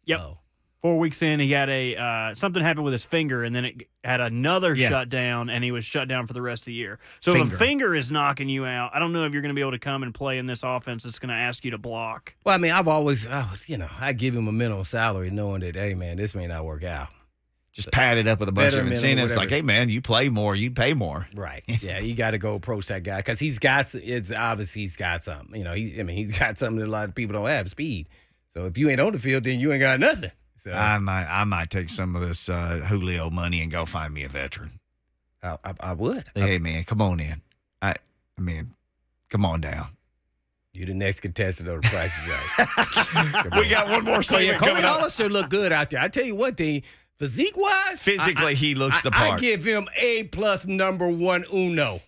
Yep. Oh. 4 weeks in, he had something happened with his finger, and then it had another shutdown, and he was shut down for the rest of the year. So if a finger is knocking you out, I don't know if you're going to be able to come and play in this offense that's going to ask you to block. Well, I mean, I've always, I give him a minimum salary knowing that, hey, man, this may not work out. Just pad it up with a bunch of incentives. Like, hey, man, you play more, you pay more. Right. Yeah, you got to go approach that guy because it's obvious he's got something. He's got something that a lot of people don't have, speed. So if you ain't on the field, then you ain't got nothing. So, I might take some of this Julio money and go find me a veteran. I would. Hey, man, come on in. Come on down. You're the next contestant on the Price is Right. We got one more segment Cody coming up. Hollister looked good out there. I tell you one thing, physique-wise, physically he looks the part. I give him A+ number 1 uno.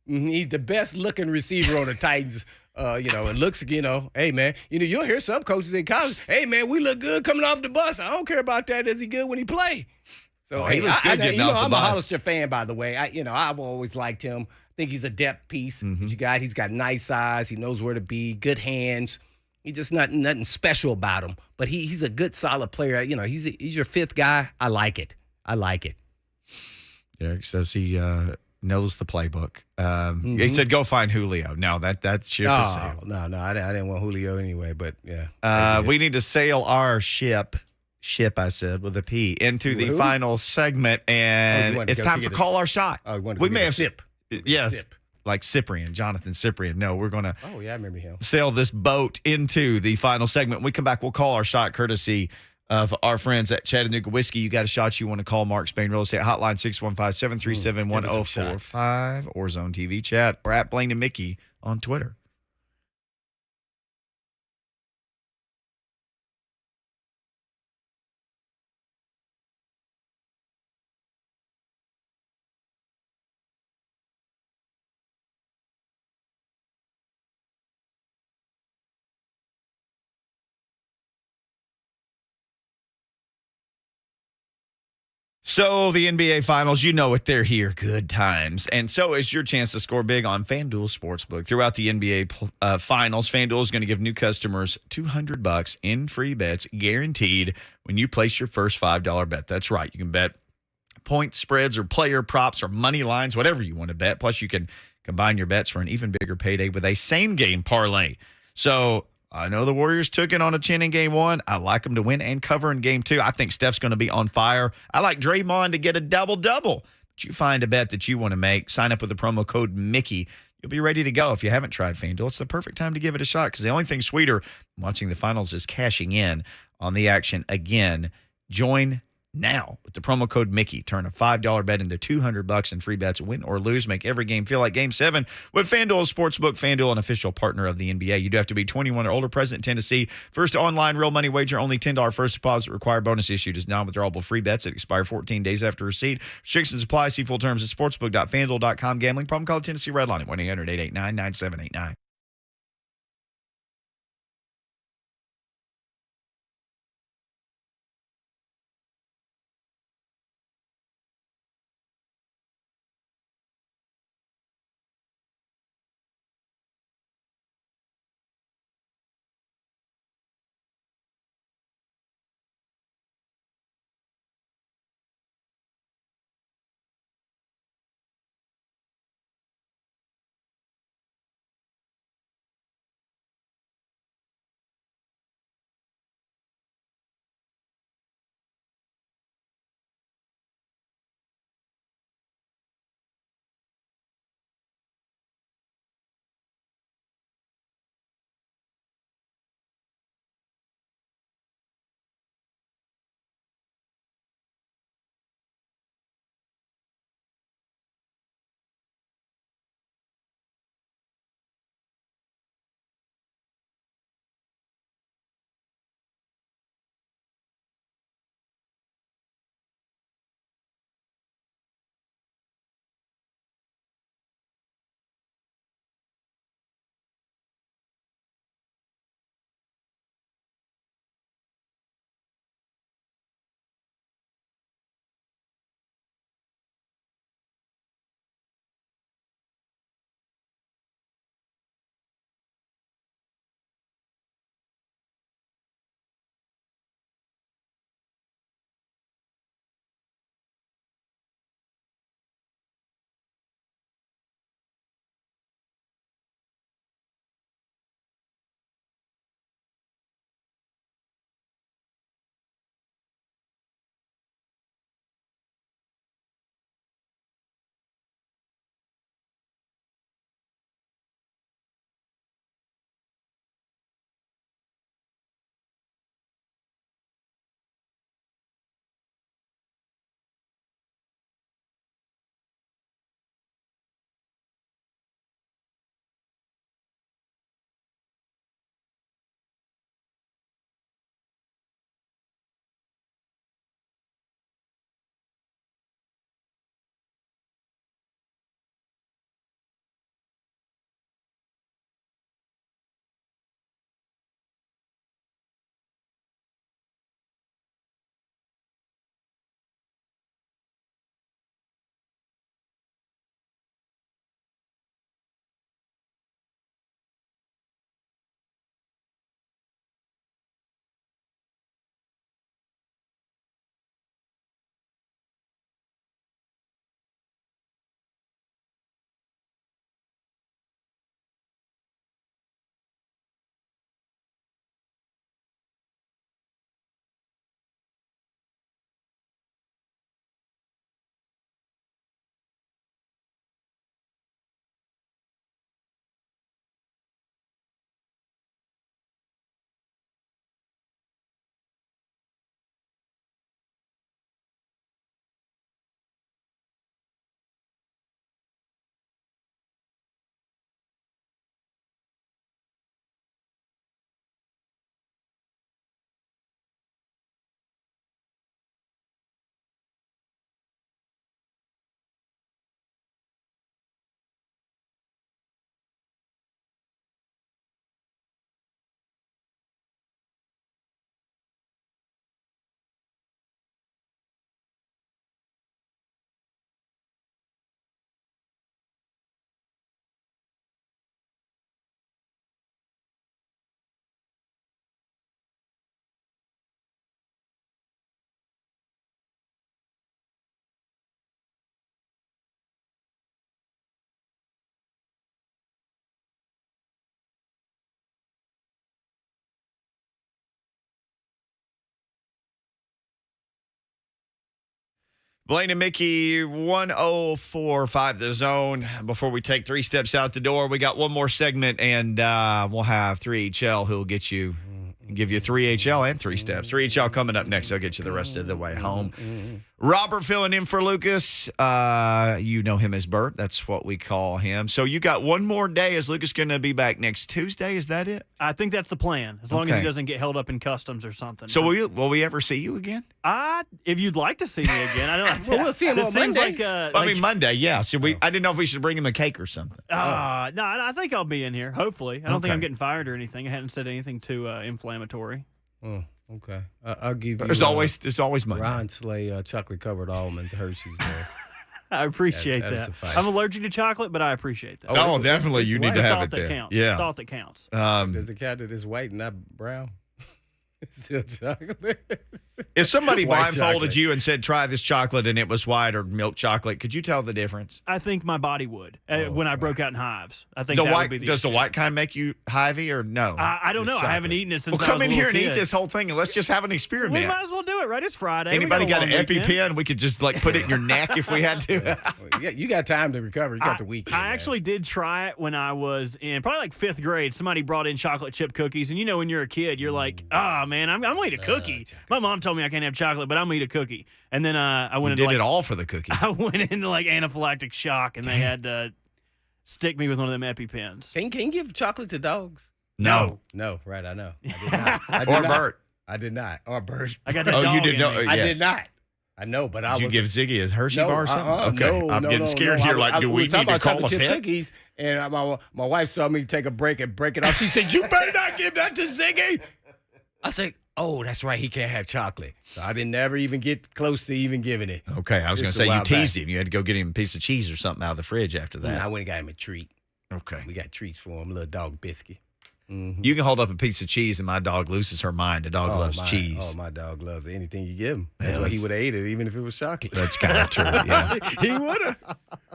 He's the best looking receiver on the Titans. It looks, hey, man, you'll hear some coaches in college, hey, man, we look good coming off the bus. I don't care about that. Is he good when he play? So he looks good getting off the I'm bus. a Hollister fan, by the way. I've always liked him. I think he's a depth piece. Mm-hmm. He's got nice size. He knows where to be, good hands. He's just nothing special about him. But he's a good, solid player. He's your 5th guy. I like it. Derek says he knows the playbook. He said, go find Julio. No, that ship is sailed. No, I didn't want Julio anyway, but yeah. We need to sail our ship ship, I said, with a P, into the Who? final segment, Oh, you and wanted to it's go time to for get a- Call Our Shot. Oh, you wanted to we go may get a have sip. Go get a yes, sip. like Cyprian, Jonathan Cyprian. No, we're going to Oh, yeah, I remember him. sail this boat into the final segment. When we come back, we'll call our shot courtesy of our friends at Chattanooga Whiskey. You got a shot you want to call Mark Spain Real Estate Hotline 615-737-1045 or Zone TV Chat or at Blaine and Mickey on Twitter. So the NBA Finals, you know it, they're here. Good times. And so is your chance to score big on FanDuel Sportsbook. Throughout the NBA Finals, FanDuel is going to give new customers $200 in free bets guaranteed when you place your first $5 bet. That's right. You can bet point spreads or player props or money lines, whatever you want to bet. Plus, you can combine your bets for an even bigger payday with a same-game parlay. So I know the Warriors took it on a chin in game one. I like them to win and cover in game two. I think Steph's going to be on fire. I like Draymond to get a double-double. But you find a bet that you want to make. Sign up with the promo code Mickey. You'll be ready to go. If you haven't tried FanDuel, it's the perfect time to give it a shot because the only thing sweeter than watching the finals is cashing in on the action again. Join now with the promo code Mickey. Turn a $5 bet into $200 in free bets. Win or lose. Make every game feel like Game 7 with FanDuel Sportsbook. FanDuel, an official partner of the NBA. You do have to be 21 or older, present in Tennessee. First online real money wager, only $10 first deposit required. Bonus issued is non-withdrawable free bets that expire 14 days after receipt. Restrictions apply. See full terms at sportsbook.fanduel.com. Gambling problem? Call Tennessee Redline at 1-800-889-9789. Blaine and Mickey, 104.5 The Zone. Before we take 3 steps out the door, we got one more segment, and we'll have 3HL who'll get you, give you 3HL and 3 steps. 3HL coming up next. I'll get you the rest of the way home. Robert filling in for Lucas. You know him as Bert. That's what we call him. So you got one more day. Is Lucas going to be back next Tuesday? Is that it? I think that's the plan, as long as he doesn't get held up in customs or something. So will we ever see you again? If you'd like to see me again, I don't. Well, we'll see him on Monday. I mean, Monday, yeah. So I didn't know if we should bring him a cake or something. No, I think I'll be in here. Hopefully, I don't think I'm getting fired or anything. I hadn't said anything too inflammatory. Oh, okay. I'll give you. There's always Monday. Ron Slay chocolate covered almonds, Hershey's there. I appreciate that. I'm allergic to chocolate, but I appreciate that. Oh, definitely. You need to have it there. Counts. Yeah. Thought that counts. Does it count that it's white and not brown? It's still chocolate. If somebody White blindfolded chocolate. you and said, try this chocolate, and it was white or milk chocolate, could you tell the difference? I think my body would when I broke out in hives. I think The that white would be the does the issue. white kind make you hivey or no? I don't know. I haven't eaten it since Well, I was come in a here little and kid. eat this whole thing, and let's just have an experiment. We might as well do it, right? It's Friday. Anybody We got got a an long weekend. EpiPen? We could just put it in your neck if we had to. You got time to recover. You got the weekend. I man. actually did try it when I was in probably like 5th grade. Somebody brought in chocolate chip cookies, and when you're a kid, you're like, man, I'm gonna eat a cookie. My mom told me I can't have chocolate, but I'm gonna eat a cookie. And then I went into Did it all for the cookie. I went into like anaphylactic shock, and they had to stick me with one of them EpiPens. Can you give chocolate to dogs? No. No, right, I know. I did not. Or Bert. I did not. Or Bert. I got that Oh, dog you did in not. me. Yeah. I did not. I know, but I Did you was. give Ziggy his Hershey bar or something? Okay. No, I'm getting scared here. Like, do we was talking need to about call a chocolate chip fit? cookies, and my wife saw me take a break and break it off. She said, "You better not give that to Ziggy." I said, "Oh, that's right. He can't have chocolate." So I didn't never even get close to even giving it. Okay. I was going Just to a say you while teased back. him. You had to go get him a piece of cheese or something out of the fridge after And I that. went and got him a treat. Okay. We got treats for him, a little dog biscuit. Mm-hmm. You can hold up a piece of cheese and my dog loses her mind. The dog loves cheese. Oh, my dog loves anything you give him. That's Yeah, why he that's- would have ate it, even if it was chocolate. That's kind of true. Yeah. He would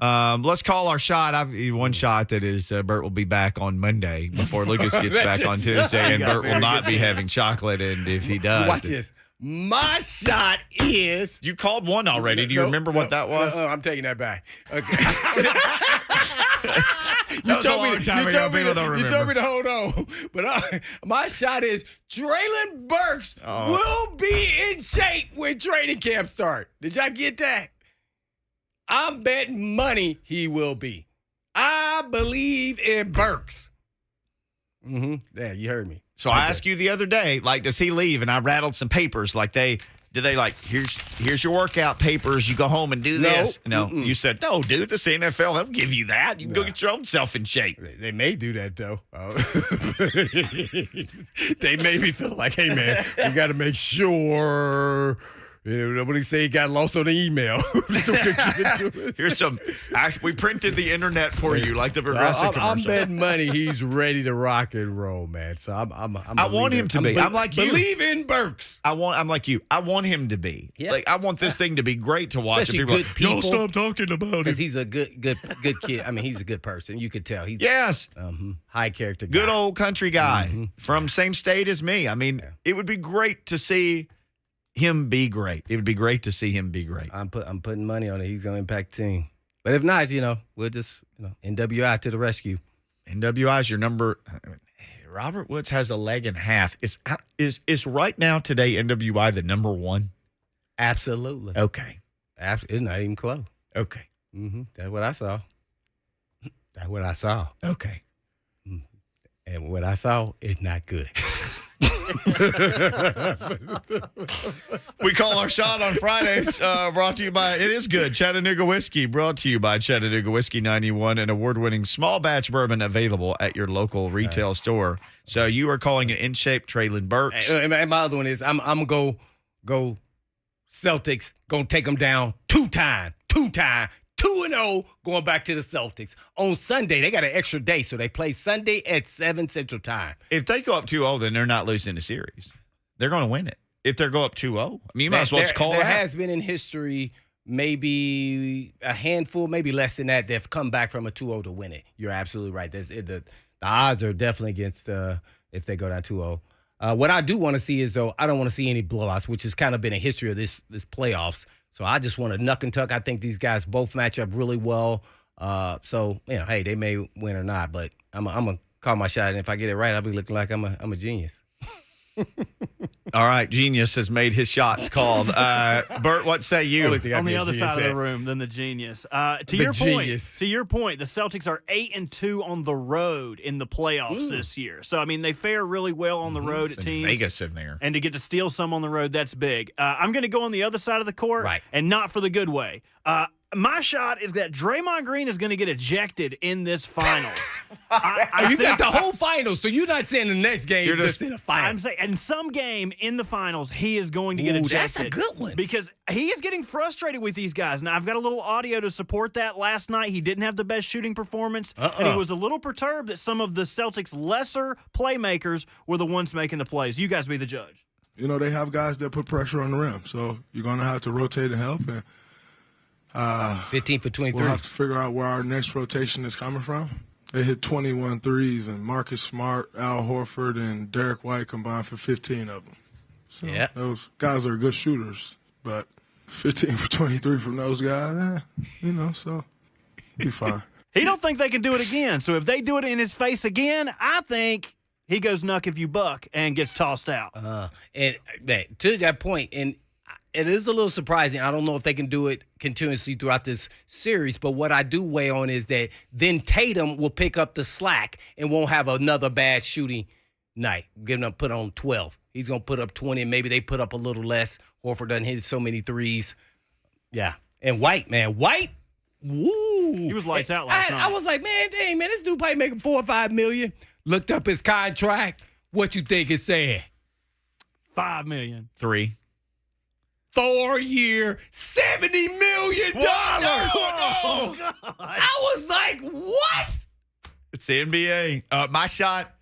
have. Let's call our shot. One shot that is Bert will be back on Monday before Lucas gets That's back on your Tuesday, shot. and You got a Bert will very not good be chance. having chocolate. And if he does, Watch this. My shot is. You called one already. Do you remember what that was? I'm taking that back. Okay. That was a long time ago. People don't You remember. told me to hold on. But my shot is Treylon Burks will be in shape when training camp start. Did y'all get that? I'm betting money he will be. I believe in Burks. Mm-hmm. Yeah, you heard me. So I asked you the other day, like, does he leave? And I rattled some papers. Like, here's your workout papers. You go home and do this. No, you said, no, dude, this NFL, they'll give you that. You can go get your own self in shape. They may do that, though. They may be feeling like, hey, man, we got to make sure. Nobody say he got lost on the email. So give it to us. Here's some. We printed the internet for you, like the Progressive I'm commercial. betting money he's ready to rock and roll, man. So I want him to be. I'm like you. Believe in Burks. I'm like you. I want him to be. Yeah. Like I want this thing to be great to watch. Especially And people, good are like, people. Y'all stop talking about Because him. he's a good kid. I mean, he's a good person. You could tell. He's Yes, high character guy. good old country guy from same state as me. I mean, it would be great to see him be great. It would be great to see him be great. I'm putting money on it. He's going to impact the team. But if not, we'll just, NWI to the rescue. NWI is your number. Robert Woods has a leg and a half. Is right now today NWI the number one? Absolutely. Okay. It's not even close. Okay. Mm-hmm. That's what I saw. That's what I saw. Okay. And what I saw is not good. We call our shot on Fridays, brought to you by, it is good, Chattanooga Whiskey, brought to you by Chattanooga Whiskey 91, an award-winning small batch bourbon available at your local retail store. So you are calling it in shape Treylon Burks. And my other one is I'm going to go Celtics, going to take them down two-time, 2-0, going back to the Celtics. On Sunday, they got an extra day, so they play Sunday at 7 Central Time. If they go up 2-0, then they're not losing the series. They're going to win it. If they go up 2-0, I mean, you might as well just call it There out. has been in history maybe a handful, maybe less than that, have come back from a 2-0 to win it. You're absolutely right. The odds are definitely against if they go down 2-0. What I do want to see is, though, I don't want to see any blowouts, which has kind of been a history of this playoffs. So I just want to knuck and tuck. I think these guys both match up really well. So, hey, they may win or not, but I'm going to call my shot. And if I get it right, I'll be looking like I'm a genius. All right, genius has made his shots called. Bert, what say you? On the other side of the room than the genius. To your point, the Celtics are 8-2 on the road in the playoffs this year. So I mean, they fare really well on the road at teams. Vegas in there, and to get to steal some on the road, that's big. I'm going to go on the other side of the court, and not for the good way. My shot is that Draymond Green is going to get ejected in this finals. You got the whole finals, so you're not saying the next game. You're just in the finals. I'm saying, in some game in the finals, he is going to get ejected. That's a good one. Because he is getting frustrated with these guys. Now, I've got a little audio to support that. Last night, he didn't have the best shooting performance, and he was a little perturbed that some of the Celtics' lesser playmakers were the ones making the plays. You guys be the judge. They have guys that put pressure on the rim, so you're going to have to rotate and help. And 15 for 23. We'll have to figure out where our next rotation is coming from. They hit 21 threes, and Marcus Smart, Al Horford, and Derek White combined for 15 of them. So those guys are good shooters, but 15 for 23 from those guys, so be fine. He don't think they can do it again. So if they do it in his face again, I think he goes knuck if you buck and gets tossed out. And to that point, and it is a little surprising. I don't know if they can do it continuously throughout this series, but what I do weigh on is that then Tatum will pick up the slack and won't have another bad shooting night. Giving up put on 12. He's going to put up 20, and maybe they put up a little less. Horford doesn't hit so many threes. Yeah. And White, woo. He was lights out last night. I was like, dang, this dude probably making $4 or $5 million. Looked up his contract. What you think it said? $5 million. 3. 4-year, $70 million. Oh, God. I was like, what? It's the NBA. My shot,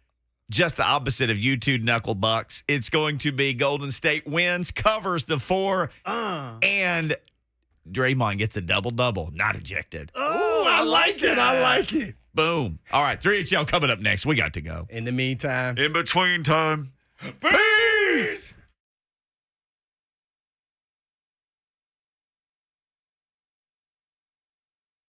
just the opposite of you two knuckle bucks. It's going to be Golden State wins, covers the 4, and Draymond gets a double-double, not ejected. Oh, I like it. I like it. Boom. All right, 3HL coming up next. We got to go. In the meantime. In between time. Peace!